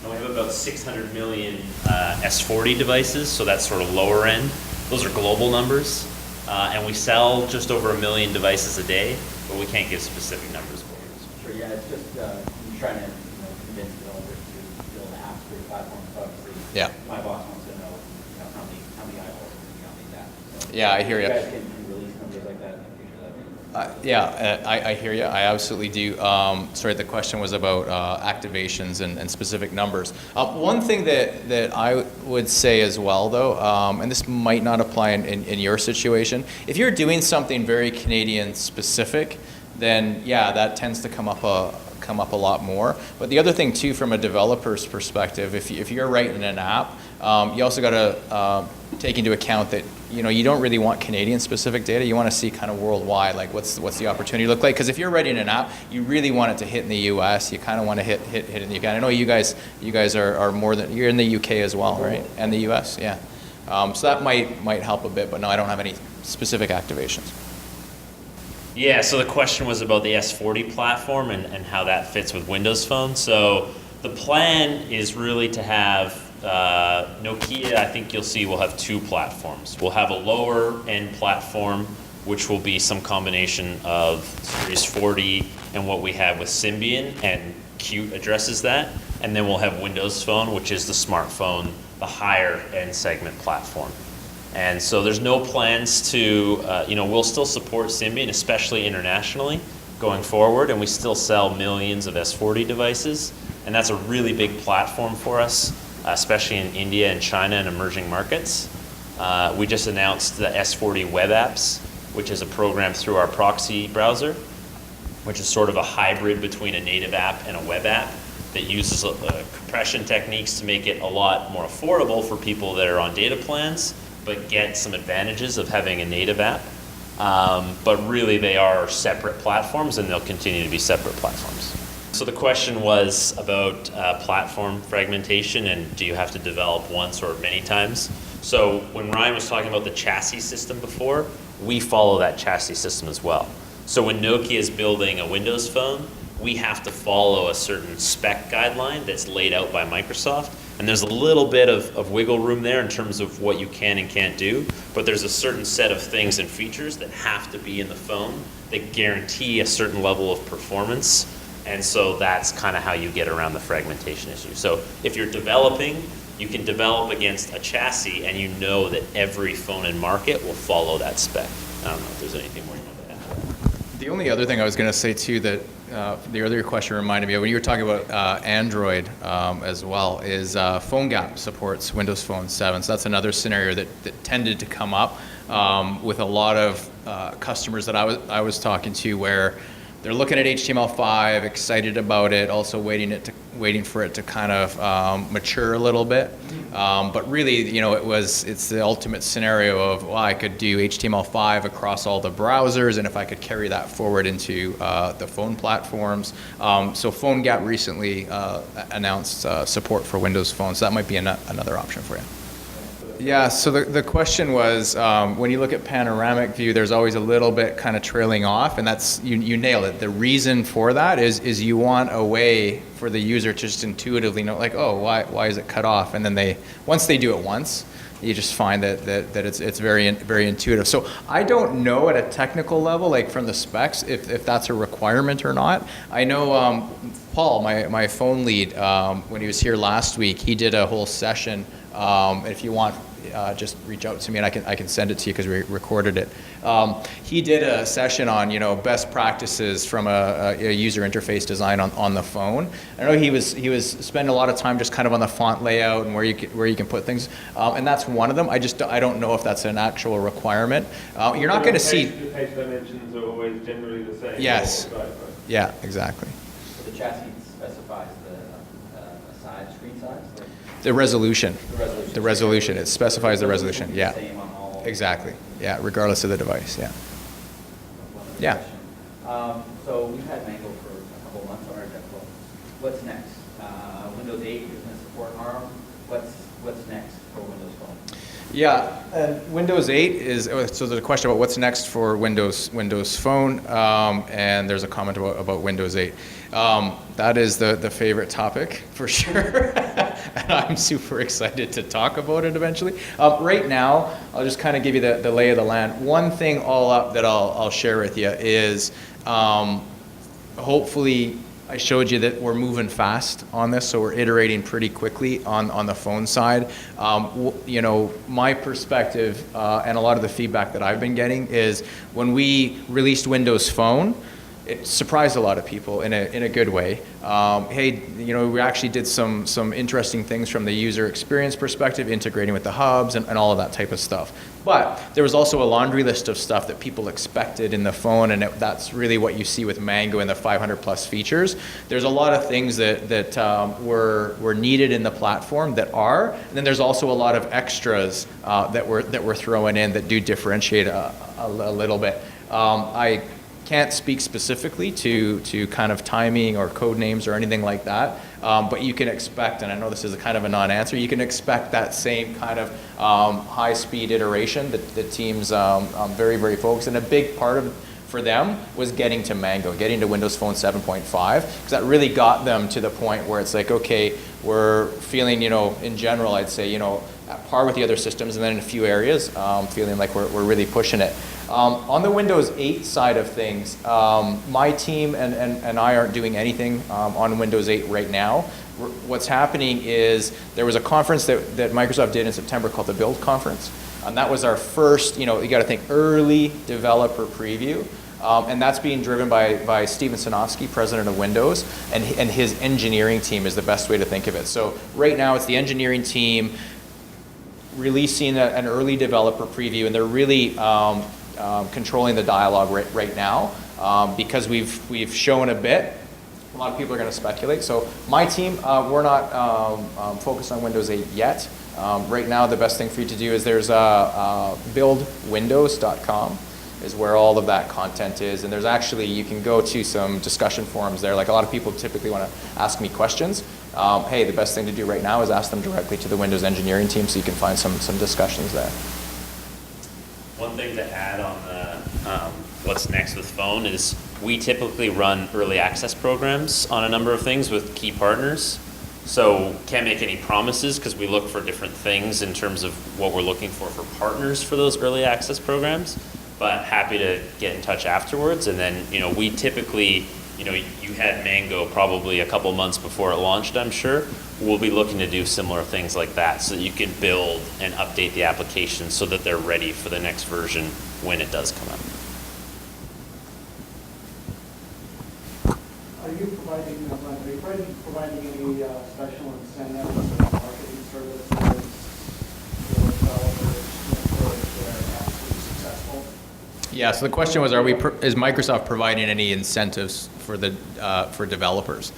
And we have about 600 million S40 devices, so that's sort of lower end. Those are global numbers. And we sell just over 1 million devices a day, but we can't give specific numbers for you. Sure, yeah, it's just I'm trying to convince developers to build apps for your platform. So obviously, Yeah. my boss wants to know, how many eyeballs are on these apps. So Yeah, I hear if you. you guys can release numbers like that in the future, that'd be I hear you. I absolutely do. Sorry, the question was about activations and specific numbers. One thing that I would say as well, though, and this might not apply in your situation, if you're doing something very Canadian specific, then yeah, that tends to come up a lot more. But the other thing too, from a developer's perspective, if you're writing an app, you also got to take into account that you don't really want Canadian specific data. You want to see kind of worldwide, like what's the opportunity look like? Because if you're writing an app, you really want it to hit in the U.S. You kind of want to hit in the UK. I know you guys are more than you're in the UK as well, right? And the U.S. Yeah. So that might help a bit, but no, I don't have any specific activations. Yeah, so the question was about the S40 platform and how that fits with Windows Phone. So the plan is really to have Nokia, I think you'll see we'll have two platforms. We'll have a lower end platform, which will be some combination of Series 40 and what we have with Symbian, and Qt addresses that. And then we'll have Windows Phone, which is the smartphone, the higher end segment platform. And so there's no plans to, we'll still support Symbian, especially internationally, going forward, and we still sell millions of S40 devices, and that's a really big platform for us, especially in India and China and emerging markets. We just announced the S40 web apps, which is a program through our proxy browser, which is sort of a hybrid between a native app and a web app that uses compression techniques to make it a lot more affordable for people that are on data plans, but get some advantages of having a native app. But really they are separate platforms, and they'll continue to be separate platforms. So the question was about platform fragmentation, and do you have to develop once or many times? So when Ryan was talking about the chassis system before, we follow that chassis system as well. So when Nokia is building a Windows phone, we have to follow a certain spec guideline that's laid out by Microsoft. And there's a little bit of wiggle room there in terms of what you can and can't do, but there's a certain set of things and features that have to be in the phone that guarantee a certain level of performance. And so that's kind of how you get around the fragmentation issue. So if you're developing, you can develop against a chassis and you know that every phone in market will follow that spec. I don't know if there's anything more you want to add. The only other thing I was going to say too that the earlier question reminded me of when you were talking about Android as well is PhoneGap supports Windows Phone 7. So that's another scenario that tended to come up with a lot of customers that I was talking to where they're looking at HTML5, excited about it, also waiting for it to kind of mature a little bit. But really, you know, it's the ultimate scenario of, well, I could do HTML5 across all the browsers, and if I could carry that forward into the phone platforms. So PhoneGap recently announced support for Windows Phone, so that might be another option for you. Yeah, so the question was, when you look at panoramic view, there's always a little bit kind of trailing off, and that's, you nailed it. The reason for that is you want a way for the user to just intuitively know, like, oh, why is it cut off? And then once they do it once, you just find that it's very intuitive. So I don't know at a technical level, like from the specs, if that's a requirement or not. I know Paul, my phone lead, when he was here last week, he did a whole session. If you want, just reach out to me and I can send it to you because we recorded it. He did a session on, you know, best practices from a user interface design on the phone. I know he was spending a lot of time just kind of on the font layout and where you can put things, and that's one of them. I don't know if that's an actual requirement. You're not going to see. The page dimensions are always generally the same. Yes. Yeah, exactly. So the chassis specifies the screen size? The resolution. The resolution. It specifies the resolution. Yeah. Same on all. Exactly. Yeah, regardless of the device. Yeah. One other Yeah. question. So we've had Mango for a couple of months on our deck. What's next? Windows 8 is going to support ARM. What's next for Windows Phone? Yeah, and Windows 8 is, so there's a question about what's next for Windows Phone, and there's a comment about Windows 8. That is the favorite topic for sure, and I'm super excited to talk about it eventually. Right now, I'll just kind of give you the lay of the land. One thing all up that I'll share with you is hopefully I showed you that we're moving fast on this, so we're iterating pretty quickly on the phone side. You know, my perspective and a lot of the feedback that I've been getting is when we released Windows Phone, it surprised a lot of people in a good way. Hey, you know, we actually did some interesting things from the user experience perspective, integrating with the hubs and all of that type of stuff. But there was also a laundry list of stuff that people expected in the phone, and that's really what you see with Mango and the 500 plus features. There's a lot of things that were needed in the platform that are, and then there's also a lot of extras that we're throwing in that do differentiate a little bit. I can't speak specifically to kind of timing or code names or anything like that, but you can expect, and I know this is a kind of a non-answer, you can expect that same kind of high-speed iteration that the team's very, very focused, and a big part for them was getting to Mango, getting to Windows Phone 7.5, because that really got them to the point where it's like, okay, we're feeling, you know, in general, I'd say, you know, at par with the other systems, and then in a few areas, feeling like we're really pushing it. On the Windows 8 side of things, my team and I aren't doing anything on Windows 8 right now. What's happening is there was a conference that Microsoft did in September called the Build Conference. And that was our first, you know, you got to think early developer preview. And that's being driven by Steven Sinofsky, president of Windows, and his engineering team is the best way to think of it. So right now it's the engineering team releasing an early developer preview, and they're really controlling the dialogue right now because we've shown a bit. A lot of people are going to speculate. So my team, we're not focused on Windows 8 yet. Right now, the best thing for you to do is there's buildwindows.com. is where all of that content is. And there's actually, you can go to some discussion forums there. Like a lot of people typically want to ask me questions. Hey, the best thing to do right now is ask them directly to the Windows engineering team, so you can find some discussions there. One thing to add on the what's next with phone is we typically run early access programs on a number of things with key partners. So can't make any promises because we look for different things in terms of what we're looking for partners for those early access programs. But happy to get in touch afterwards. And then, you know, we typically, you know, you had Mango probably a couple months before it launched, I'm sure. We'll be looking to do similar things like that so that you can build and update the application so that they're ready for the next version when it does come out. Are you providing any special incentives or marketing services for developers if they're absolutely successful? Yeah, so the question was, is Microsoft providing any incentives for for developers?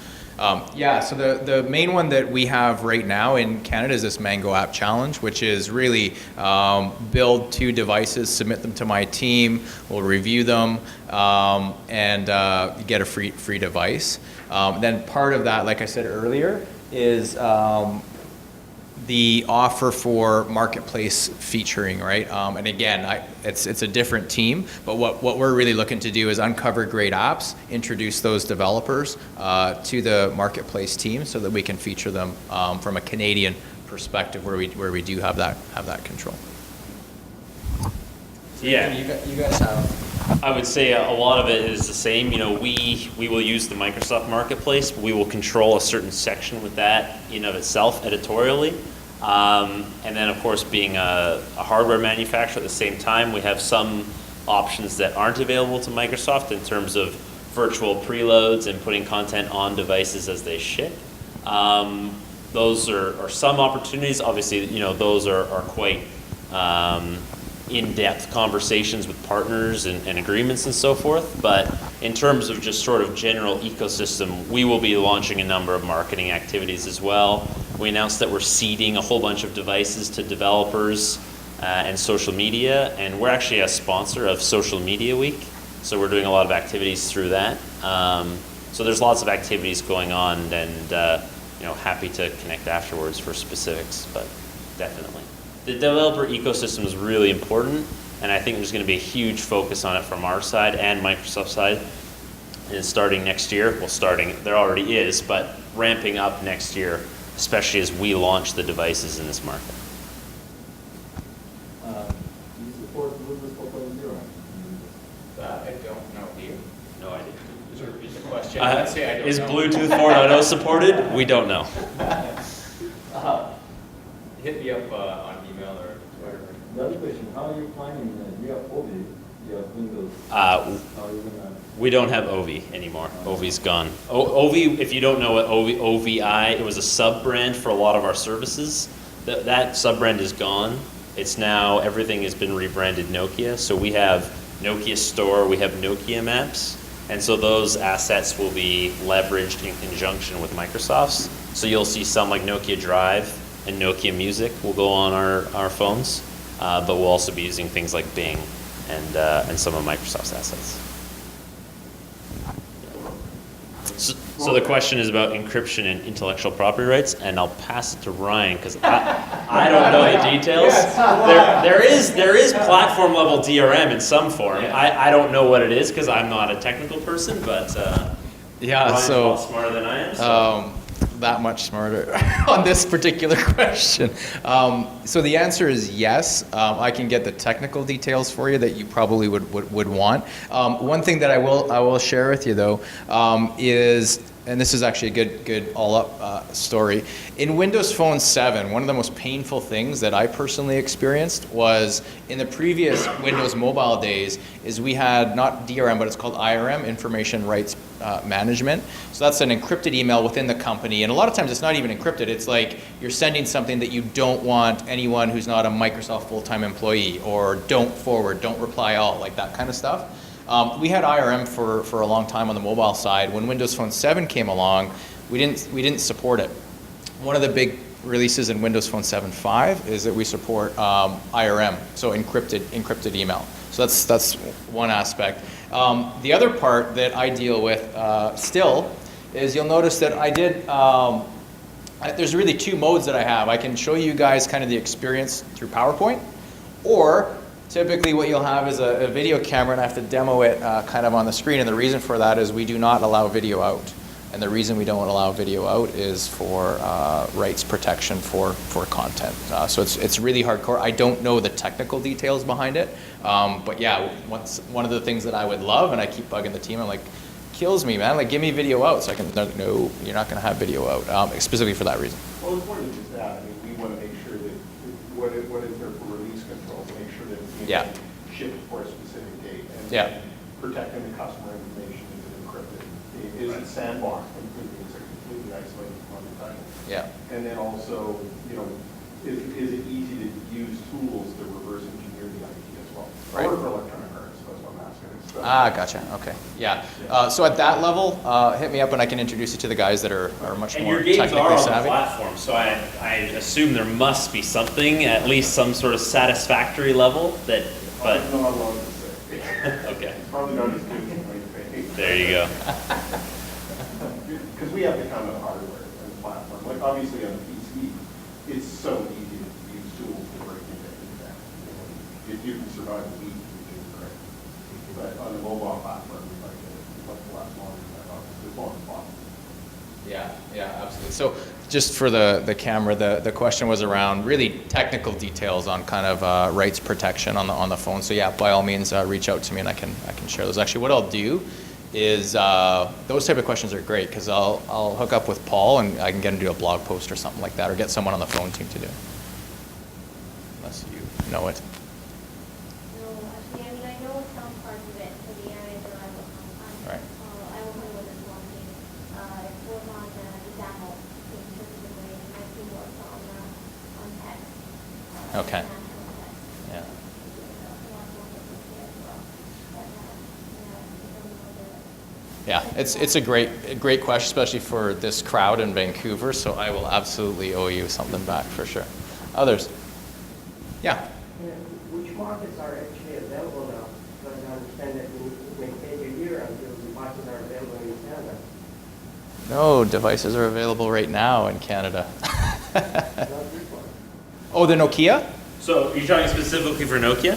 Yeah, so the main one that we have right now in Canada is this Mango App Challenge, which is really build 2 devices, submit them to my team, we'll review them, and get a free device. Then part of that, like I said earlier, is the offer for marketplace featuring, right? And again, it's a different team, but what we're really looking to do is uncover great apps, introduce those developers to the marketplace team so that we can feature them from a Canadian perspective where we do have that control. Yeah. You guys have. I would say a lot of it is the same. You know, we will use the Microsoft Marketplace, but we will control a certain section with that in of itself editorially. And then, of course, being a hardware manufacturer at the same time, we have some options that aren't available to Microsoft in terms of virtual preloads and putting content on devices as they ship. Those are some opportunities. Obviously, you know, those are quite in-depth conversations with partners and agreements and so forth. But in terms of just sort of general ecosystem, we will be launching a number of marketing activities as well. We announced that we're seeding a whole bunch of devices to developers and social media, and we're actually a sponsor of Social Media Week, so we're doing a lot of activities through that. So there's lots of activities going on, and you know, happy to connect afterwards for specifics, but definitely. The developer ecosystem is really important, and I think there's going to be a huge focus on it from our side and Microsoft's side. And starting next year, there already is, but ramping up next year, especially as we launch the devices in this market. Do you support Bluetooth 4.0? I don't know. Do you? No idea. Just repeat the question. Let's say I don't Is know. Bluetooth 4.0 supported? We don't know. Hit me up on email or Twitter. The other question, how are you planning, you have Ovi, you have Windows, Uh, how are you gonna? We don't have Ovi anymore. Ovi's gone. Ovi, if you don't know what OVI, it was a sub-brand for a lot of our services. That sub-brand is gone. It's now, everything has been rebranded Nokia. So we have Nokia Store, we have Nokia Maps. And so those assets will be leveraged in conjunction with Microsoft's. So you'll see some like Nokia Drive and Nokia Music will go on our phones. But we'll also be using things like Bing and some of Microsoft's assets. So the question is about encryption and intellectual property rights, and I'll pass it to Ryan because I don't know the details. There is platform level DRM in some form. I don't know what it is because I'm not a technical person, but Yeah, Ryan's a so lot smarter than I am. So. that much smarter on this particular question. So the answer is yes. I can get the technical details for you that you probably would want. One thing that I will share with you though is, and this is actually a good all-up story. In Windows Phone 7, one of the most painful things that I personally experienced was in the previous Windows Mobile days is we had not DRM, but it's called IRM, Information Rights Management. So that's an encrypted email within the company, and a lot of times it's not even encrypted. It's like you're sending something that you don't want anyone who's not a Microsoft full-time employee, or don't forward, don't reply all, like that kind of stuff. We had IRM for a long time on the mobile side. When Windows Phone 7 came along, we didn't support it. One of the releases in Windows Phone 7.5 is that we support IRM, so encrypted email. So that's one aspect. The other part that I deal with still is you'll notice that I did, there's really two modes that I have. I can show you guys kind of the experience through PowerPoint, or typically what you'll have is a video camera and I have to demo it kind of on the screen, and the reason for that is we do not allow video out. And the reason we don't allow video out is for rights protection for content. So it's really hardcore. I don't know the technical details behind it, but yeah, one of the things that I would love, and I keep bugging the team, I'm like, kills me, man. Like, give me video out so I can. No, you're not going to have video out, specifically for that reason. Well, it's more than just that. I mean, we want to make sure that what is there for release control, to make sure that it's being shipped for a specific date, and protecting the customer information is encrypted. Is it sandbox completely? Is it completely isolated from other titles? Yeah. And then also, you know, is it easy to use tools to reverse engineer the IP as well? Right. Or for electronic arts, that's what I'm asking. Gotcha. Okay. Yeah. So at that level, hit me up and I can introduce you to the guys that are much And more your games technically are on savvy. the platform, so I assume there must be something, at least some sort of satisfactory level that, but, I'm not allowed to say. okay, It's probably not as good as you might think. there you go. Because we have the kind of hardware and the platform. Like, obviously on the PC, it's so easy to use tools to break into that. If you can survive a week, which is great. But on the mobile platform, we like to last longer than that. It's more fun. Yeah, absolutely. So just for the camera, the question was around really technical details on kind of rights protection on the phone. So yeah, by all means, reach out to me and I can share those. Actually, what I'll do is those type of questions are great because I'll hook up with Paul and I can get him to do a blog post or something like that, or get someone on the phone team to do it. Unless you know it. No, actually, I mean, I know some parts of it for the areas that I work on. Right. I work on with this one thing. It's work on the demo specifically, and I do work on text. Okay. International text. Yeah. A lot more business there as well. But, yeah, I don't know the. Yeah, it's a great question, especially for this crowd in Vancouver. So I will absolutely owe you something back for sure. Others? Yeah. Which markets are actually available now? Because I understand that it may take a year until devices are available in Canada. No, devices are available right now in Canada. Not this one. Oh, the Nokia? So you're talking specifically for Nokia?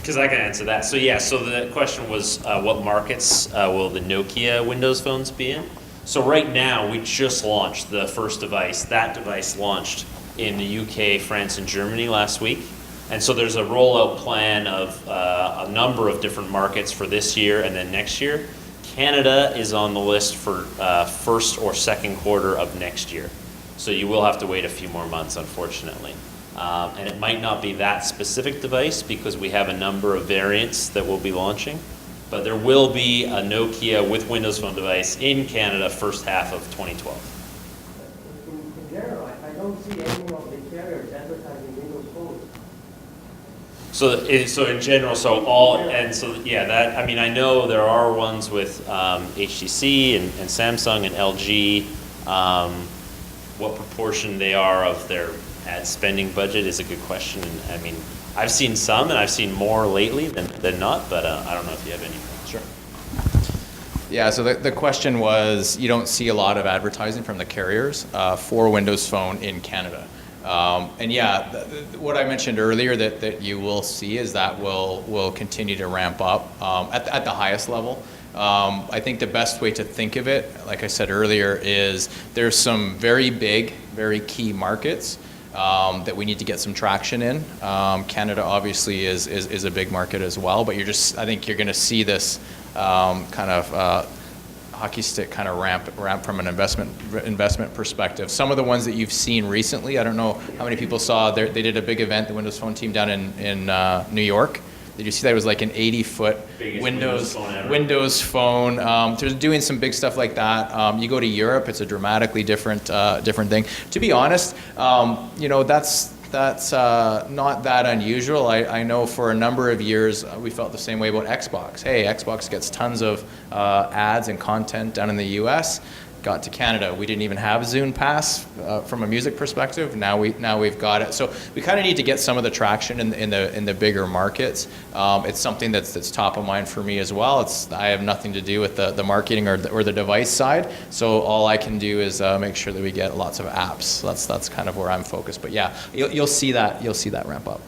Because I can answer that. So yeah, so the question was what markets will the Nokia Windows phones be in? So right now we just launched the first device. That device launched in the UK, France, and Germany last week. And so there's a rollout plan of a number of different markets for this year and then next year. Canada is on the list for first or second quarter of next year. So you will have to wait a few more months, unfortunately. And it might not be that specific device because we have a number of variants that we'll be launching. But there will be a Nokia with Windows Phone device in Canada first half of 2012. In general, I don't see any of the carriers advertising Windows phones. So in general, that, I mean, I know there are ones with HTC and Samsung and LG. What proportion they are of their ad spending budget is a good question. And I mean, I've seen some, and I've seen more lately than not, but I don't know if you have any. Sure. Yeah, so the question was, you don't see a lot of advertising from the carriers for Windows Phone in Canada. And yeah, what I mentioned earlier that you will see is that will continue to ramp up at the highest level. I think the best way to think of it, like I said earlier, is there's some very big, very key markets that we need to get some traction in. Canada obviously is a big market as well, but I think you're going to see this kind of hockey stick kind of ramp from an investment perspective. Some of the ones that you've seen recently, I don't know how many people saw, they did a big event, the Windows Phone team down in New York. Did you see that? It was like an 80-foot Windows Phone. They're doing some big stuff like that. You go to Europe, it's a dramatically different thing. To be honest, that's not that unusual. I know for a number of years we felt the same way about Xbox. Hey, Xbox gets tons of ads and content down in the U.S. got to Canada, we didn't even have Zune Pass from a music perspective. Now we've got it. So we kind of need to get some of the traction in the bigger markets. It's something that's top of mind for me as well. I have nothing to do with the marketing or the device side. So all I can do is make sure that we get lots of apps. That's kind of where I'm focused. But yeah, you'll see that ramp up.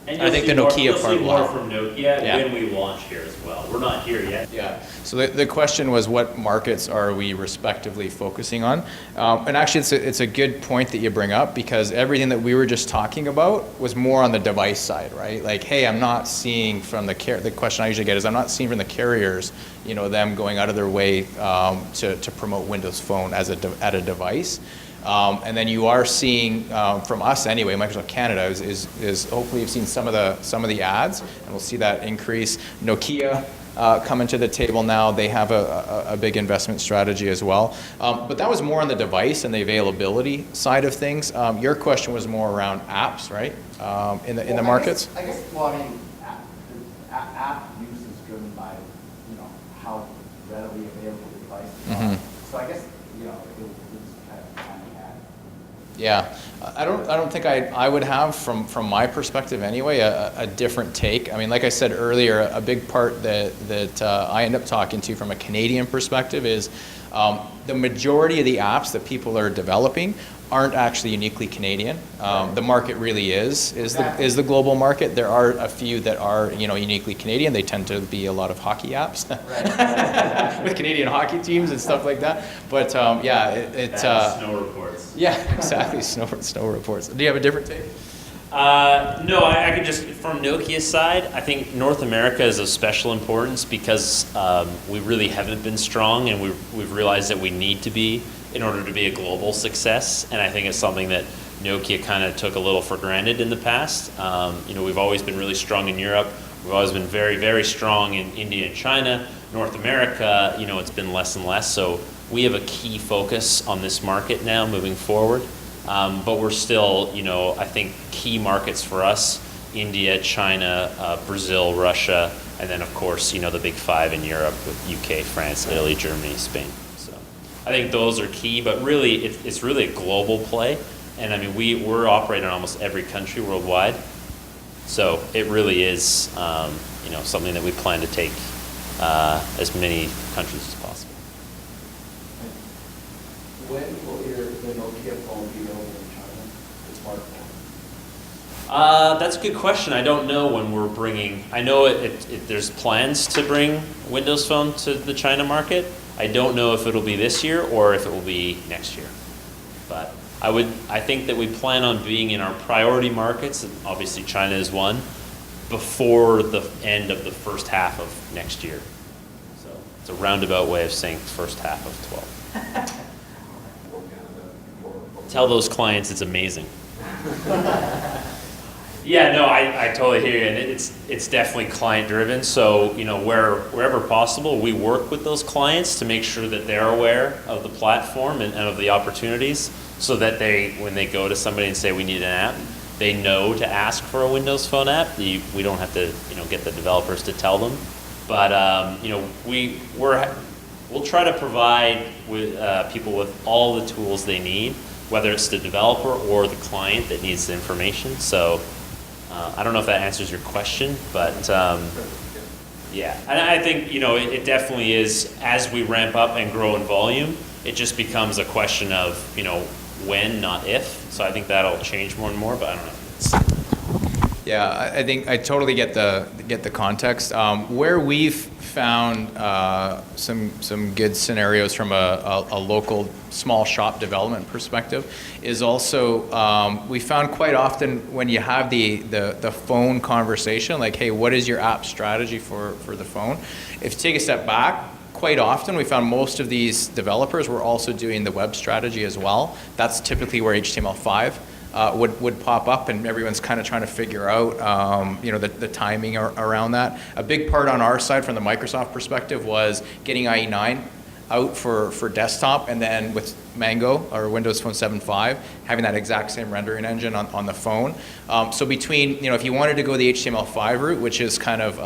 And I think the Nokia part will more help. from Nokia Yeah. when we launch here as well. We're not here yet. Yeah. So the question was, what markets are we respectively focusing on? And actually, it's a good point that you bring up, because everything that we were just talking about was more on the device side, right? Like, hey, I'm not seeing from the question I usually get is, I'm not seeing from the carriers, them going out of their way to promote Windows Phone at a device. And then you are seeing from us anyway, Microsoft Canada is hopefully you've seen some of the ads, and we'll see that increase. Nokia coming to the table now. They have a big investment strategy as well. But that was more on the device and the availability side of things. Your question was more around apps, right? In the markets. I guess. Well, I mean, app use is driven by how readily available the devices are. Mm-hmm. So I guess it was kind of hand. Yeah, I don't think I would have, from my perspective anyway, a different take. I mean, like I said earlier, a big part that I end up talking to from a Canadian perspective is the majority of the apps that people are developing aren't actually uniquely Canadian. The market really is the global market. There are a few that are uniquely Canadian. They tend to be a lot of hockey apps with Canadian hockey teams and stuff like that. But Snow reports. Yeah, exactly. Snow reports. Do you have a different take? No, I could just, from Nokia's side, I think North America is of special importance because we really haven't been strong, and we've realized that we need to be in order to be a global success. And I think it's something that Nokia kind of took a little for granted in the past. We've always been really strong in Europe. We've always been very, very strong in India and China. North America, it's been less and less. So we have a key focus on this market now moving forward. But we're still, I think key markets for us, India, China, Brazil, Russia, and then of course, the big five in Europe with UK, France, Italy, Germany, Spain. So I think those are key, but really it's really a global play. And I mean, we're operating in almost every country worldwide. So it really is, something that we plan to take as many countries as possible. When will the Nokia phone be available in China, the smartphone? That's a good question. I don't know when we're bringing. I know there's plans to bring Windows Phone to the China market. I don't know if it'll be this year or if it will be next year. But I think that we plan on being in our priority markets, and obviously China is one, before the end of the first half of next year. So it's a roundabout way of saying first half of 12. Tell those clients it's amazing. Yeah, no, I totally hear you, and it's definitely client driven. So wherever possible, we work with those clients to make sure that they're aware of the platform and of the opportunities, so that when they go to somebody and say we need an app, they know to ask for a Windows Phone app. We don't have to get the developers to tell them, but we'll try to provide with people with all the tools they need, whether it's the developer or the client that needs the information. So I don't know if that answers your question, but yeah. And I think, it definitely is, as we ramp up and grow in volume, it just becomes a question of, when, not if. So I think that'll change more and more, but I don't know. Yeah, I think I totally get the context. Where we've found some good scenarios from a local small shop development perspective is also we found quite often when you have the phone conversation, like, hey, what is your app strategy for the phone? If you take a step back, quite often we found most of these developers were also doing the web strategy as well. That's typically where HTML5 would pop up, and everyone's kind of trying to figure out the timing around that. A big part on our side from the Microsoft perspective was getting IE9 out for desktop, and then with Mango or Windows Phone 7.5 having that exact same rendering engine on the phone. So between, if you wanted to go the HTML5 route, which is kind of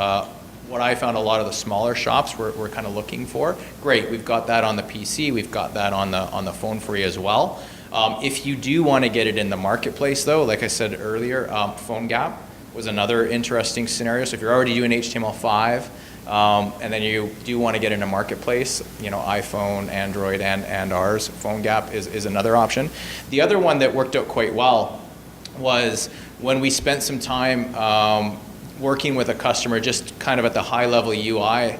what I found a lot of the smaller shops were kind of looking for. Great, we've got that on the PC, we've got that on the phone for you as well. If you do want to get it in the marketplace though, like I said earlier, PhoneGap was another interesting scenario. So if you're already doing HTML5, and then you do want to get in a marketplace, you know, iPhone, Android, and ours, PhoneGap is another option. The other one that worked out quite well was when we spent some time working with a customer just kind of at the high level UI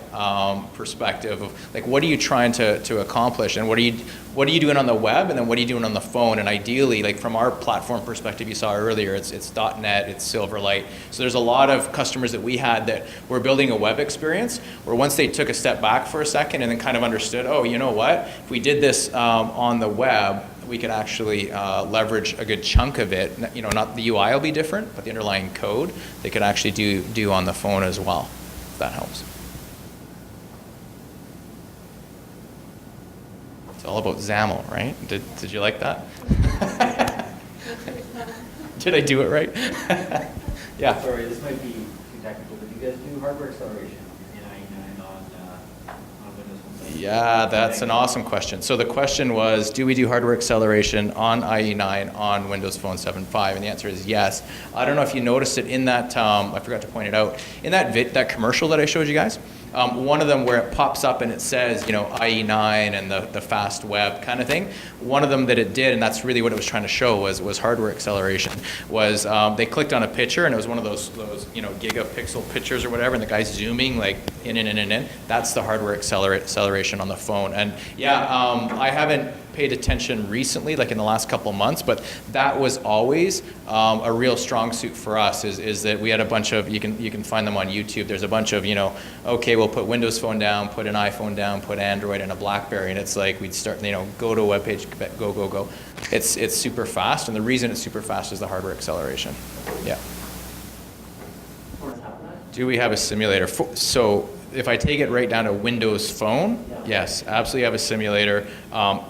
perspective of like, what are you trying to accomplish, and what are you doing on the web, and then what are you doing on the phone? And ideally, like from our platform perspective, you saw earlier, it's .NET, it's Silverlight. So there's a lot of customers that we had that were building a web experience where once they took a step back for a second and then kind of understood, oh, you know what, if we did this on the web, we could actually leverage a good chunk of it. You know, not the UI will be different, but the underlying code they could actually do on the phone as well, if that helps. It's all about XAML, right? Did you like that? Did I do it right? Yeah. Sorry, this might be too technical, but do you guys do hardware acceleration in IE9 on Windows Phone? Yeah, that's an awesome question. So the question was, do we do hardware acceleration on IE9 on Windows Phone 7.5? And the answer is yes. I don't know if you noticed it in that, I forgot to point it out, in that commercial that I showed you guys. One of them where it pops up and it says, you know, IE9 and the fast web kind of thing. One of them that it did, and that's really what it was trying to show, was hardware acceleration. Was they clicked on a picture and it was one of those you know, gigapixel pictures or whatever, and the guy's zooming like in. That's the hardware acceleration on the phone. And yeah, I haven't paid attention recently, like in the last couple of months, but that was always a real strong suit for us. Is that we had a bunch of, you can find them on YouTube. There's a bunch of, you know, okay, we'll put Windows Phone down, put an iPhone down, put Android and a BlackBerry, and it's like we'd start, you know, go to a web page, go. It's super fast, and the reason it's super fast is the hardware acceleration. Yeah. Do we have a simulator? So if I take it right down to Windows Phone, yes, absolutely have a simulator.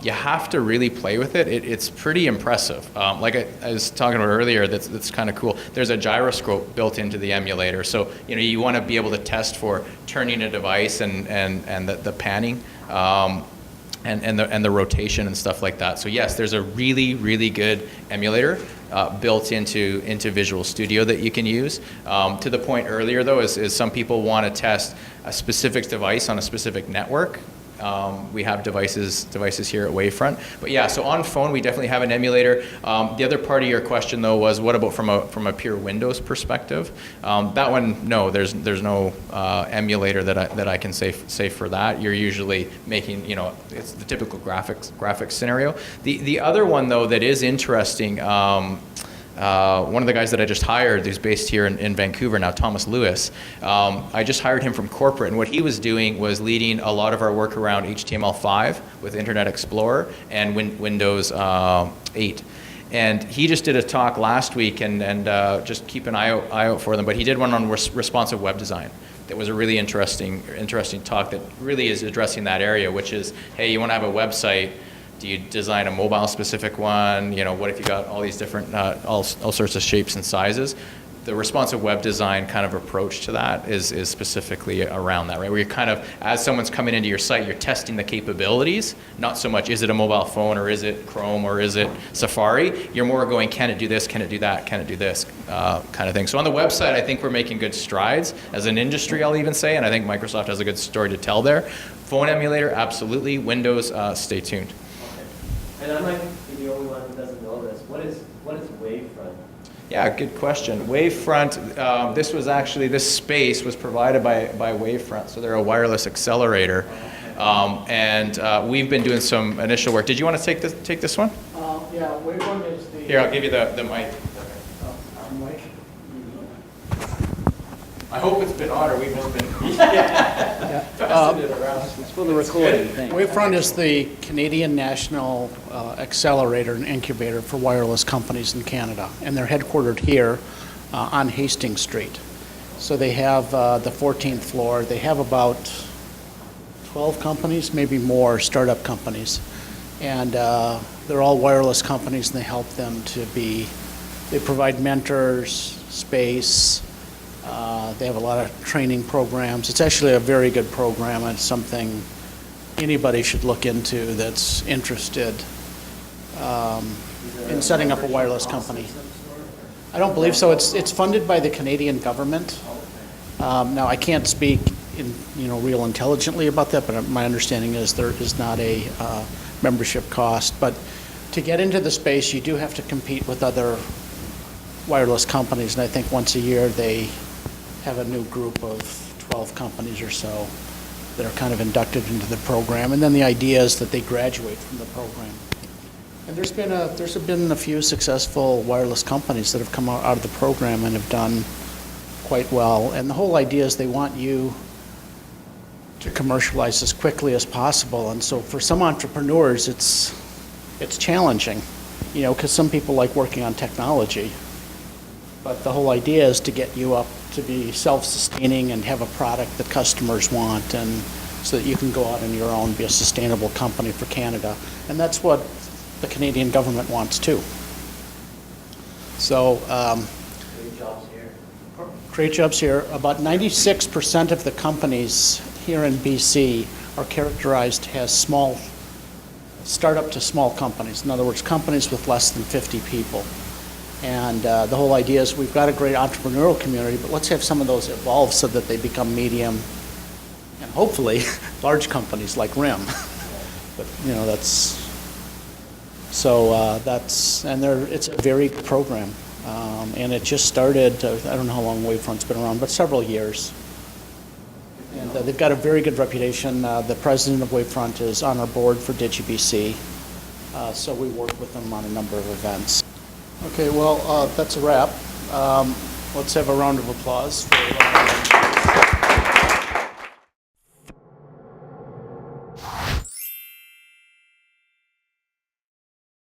You have to really play with it. It's pretty impressive. Like I was talking about earlier, that's kind of cool. There's a gyroscope built into the emulator. So, you know, you want to be able to test for turning a device and the panning. And the rotation and stuff like that. So yes, there's a really good emulator built into Visual Studio that you can use. To the point earlier though, is some people want to test a specific device on a specific network. We have devices here at Wavefront. But yeah, so on phone we definitely have an emulator. The other part of your question though was, what about from a pure Windows perspective? That one, no, there's no emulator that I can say for that. You're usually making, you know, it's the typical graphics scenario. The other one though that is interesting. One of the guys that I just hired, who's based here in Vancouver now, Thomas Lewis, I just hired him from corporate, and what he was doing was leading a lot of our work around HTML5 with Internet Explorer and Windows 8. And he just did a talk last week, and just keep an eye out for them, but he did one on responsive web design. That was a really interesting talk that really is addressing that area, which is, hey, you want to have a website, do you design a mobile specific one? You know, what if you got all these different, all sorts of shapes and sizes? The responsive web design kind of approach to that is specifically around that, right? Where you're kind of, as someone's coming into your site, you're testing the capabilities, not so much is it a mobile phone or is it Chrome or is it Safari? You're more going, can it do this, can it do that, can it do this, kind of thing. So on the website, I think we're making good strides as an industry, I'll even say, and I think Microsoft has a good story to tell there. Phone emulator, absolutely. Windows, stay tuned. And I might be the only one who doesn't know this. What is Wavefront? Yeah, good question. Wavefront, this space was provided by Wavefront, so they're a wireless accelerator. And we've been doing some initial work. Did you want to take this one? Yeah, Wavefront is the... Here, I'll give you the mic. Mic? I hope it's been on, or we've just been passing it around. It's for the recording thing. Wavefront is the Canadian National Accelerator and Incubator for wireless companies in Canada, and they're headquartered here on Hastings Street. So they have the 14th floor. They have about 12 companies, maybe more, startup companies. And they're all wireless companies, and they help them to be, they provide mentors, space, They have a lot of training programs. It's actually a very good program, and it's something anybody should look into that's interested in setting up a wireless company. I don't believe so. It's funded by the Canadian government. Now, I can't speak real intelligently about that, but my understanding is there is not a membership cost. But to get into the space, you do have to compete with other wireless companies, and I think once a year they have a new group of 12 companies or so that are kind of inducted into the program, and then the idea is that they graduate from the program. And there's been a few successful wireless companies that have come out of the program and have done quite well, and the whole idea is they want you to commercialize as quickly as possible, and so for some entrepreneurs it's challenging, because some people like working on technology. But the whole idea is to get you up to be self-sustaining and have a product that customers want, and so that you can go out on your own, be a sustainable company for Canada. And that's what the Canadian government wants too. So Create jobs here. create jobs here. About 96% of the companies here in BC are characterized as startup to small companies. In other words, companies with less than 50 people. And the whole idea is we've got a great entrepreneurial community, but let's have some of those evolve so that they become medium and hopefully large companies like RYAN. But it's a very good program, and it just started. I don't know how long Wavefront's been around, but several years. And they've got a very good reputation. The president of Wavefront is on our board for DigiBC, so we work with them on a number of events. Okay, well, that's a wrap. Let's have a round of applause for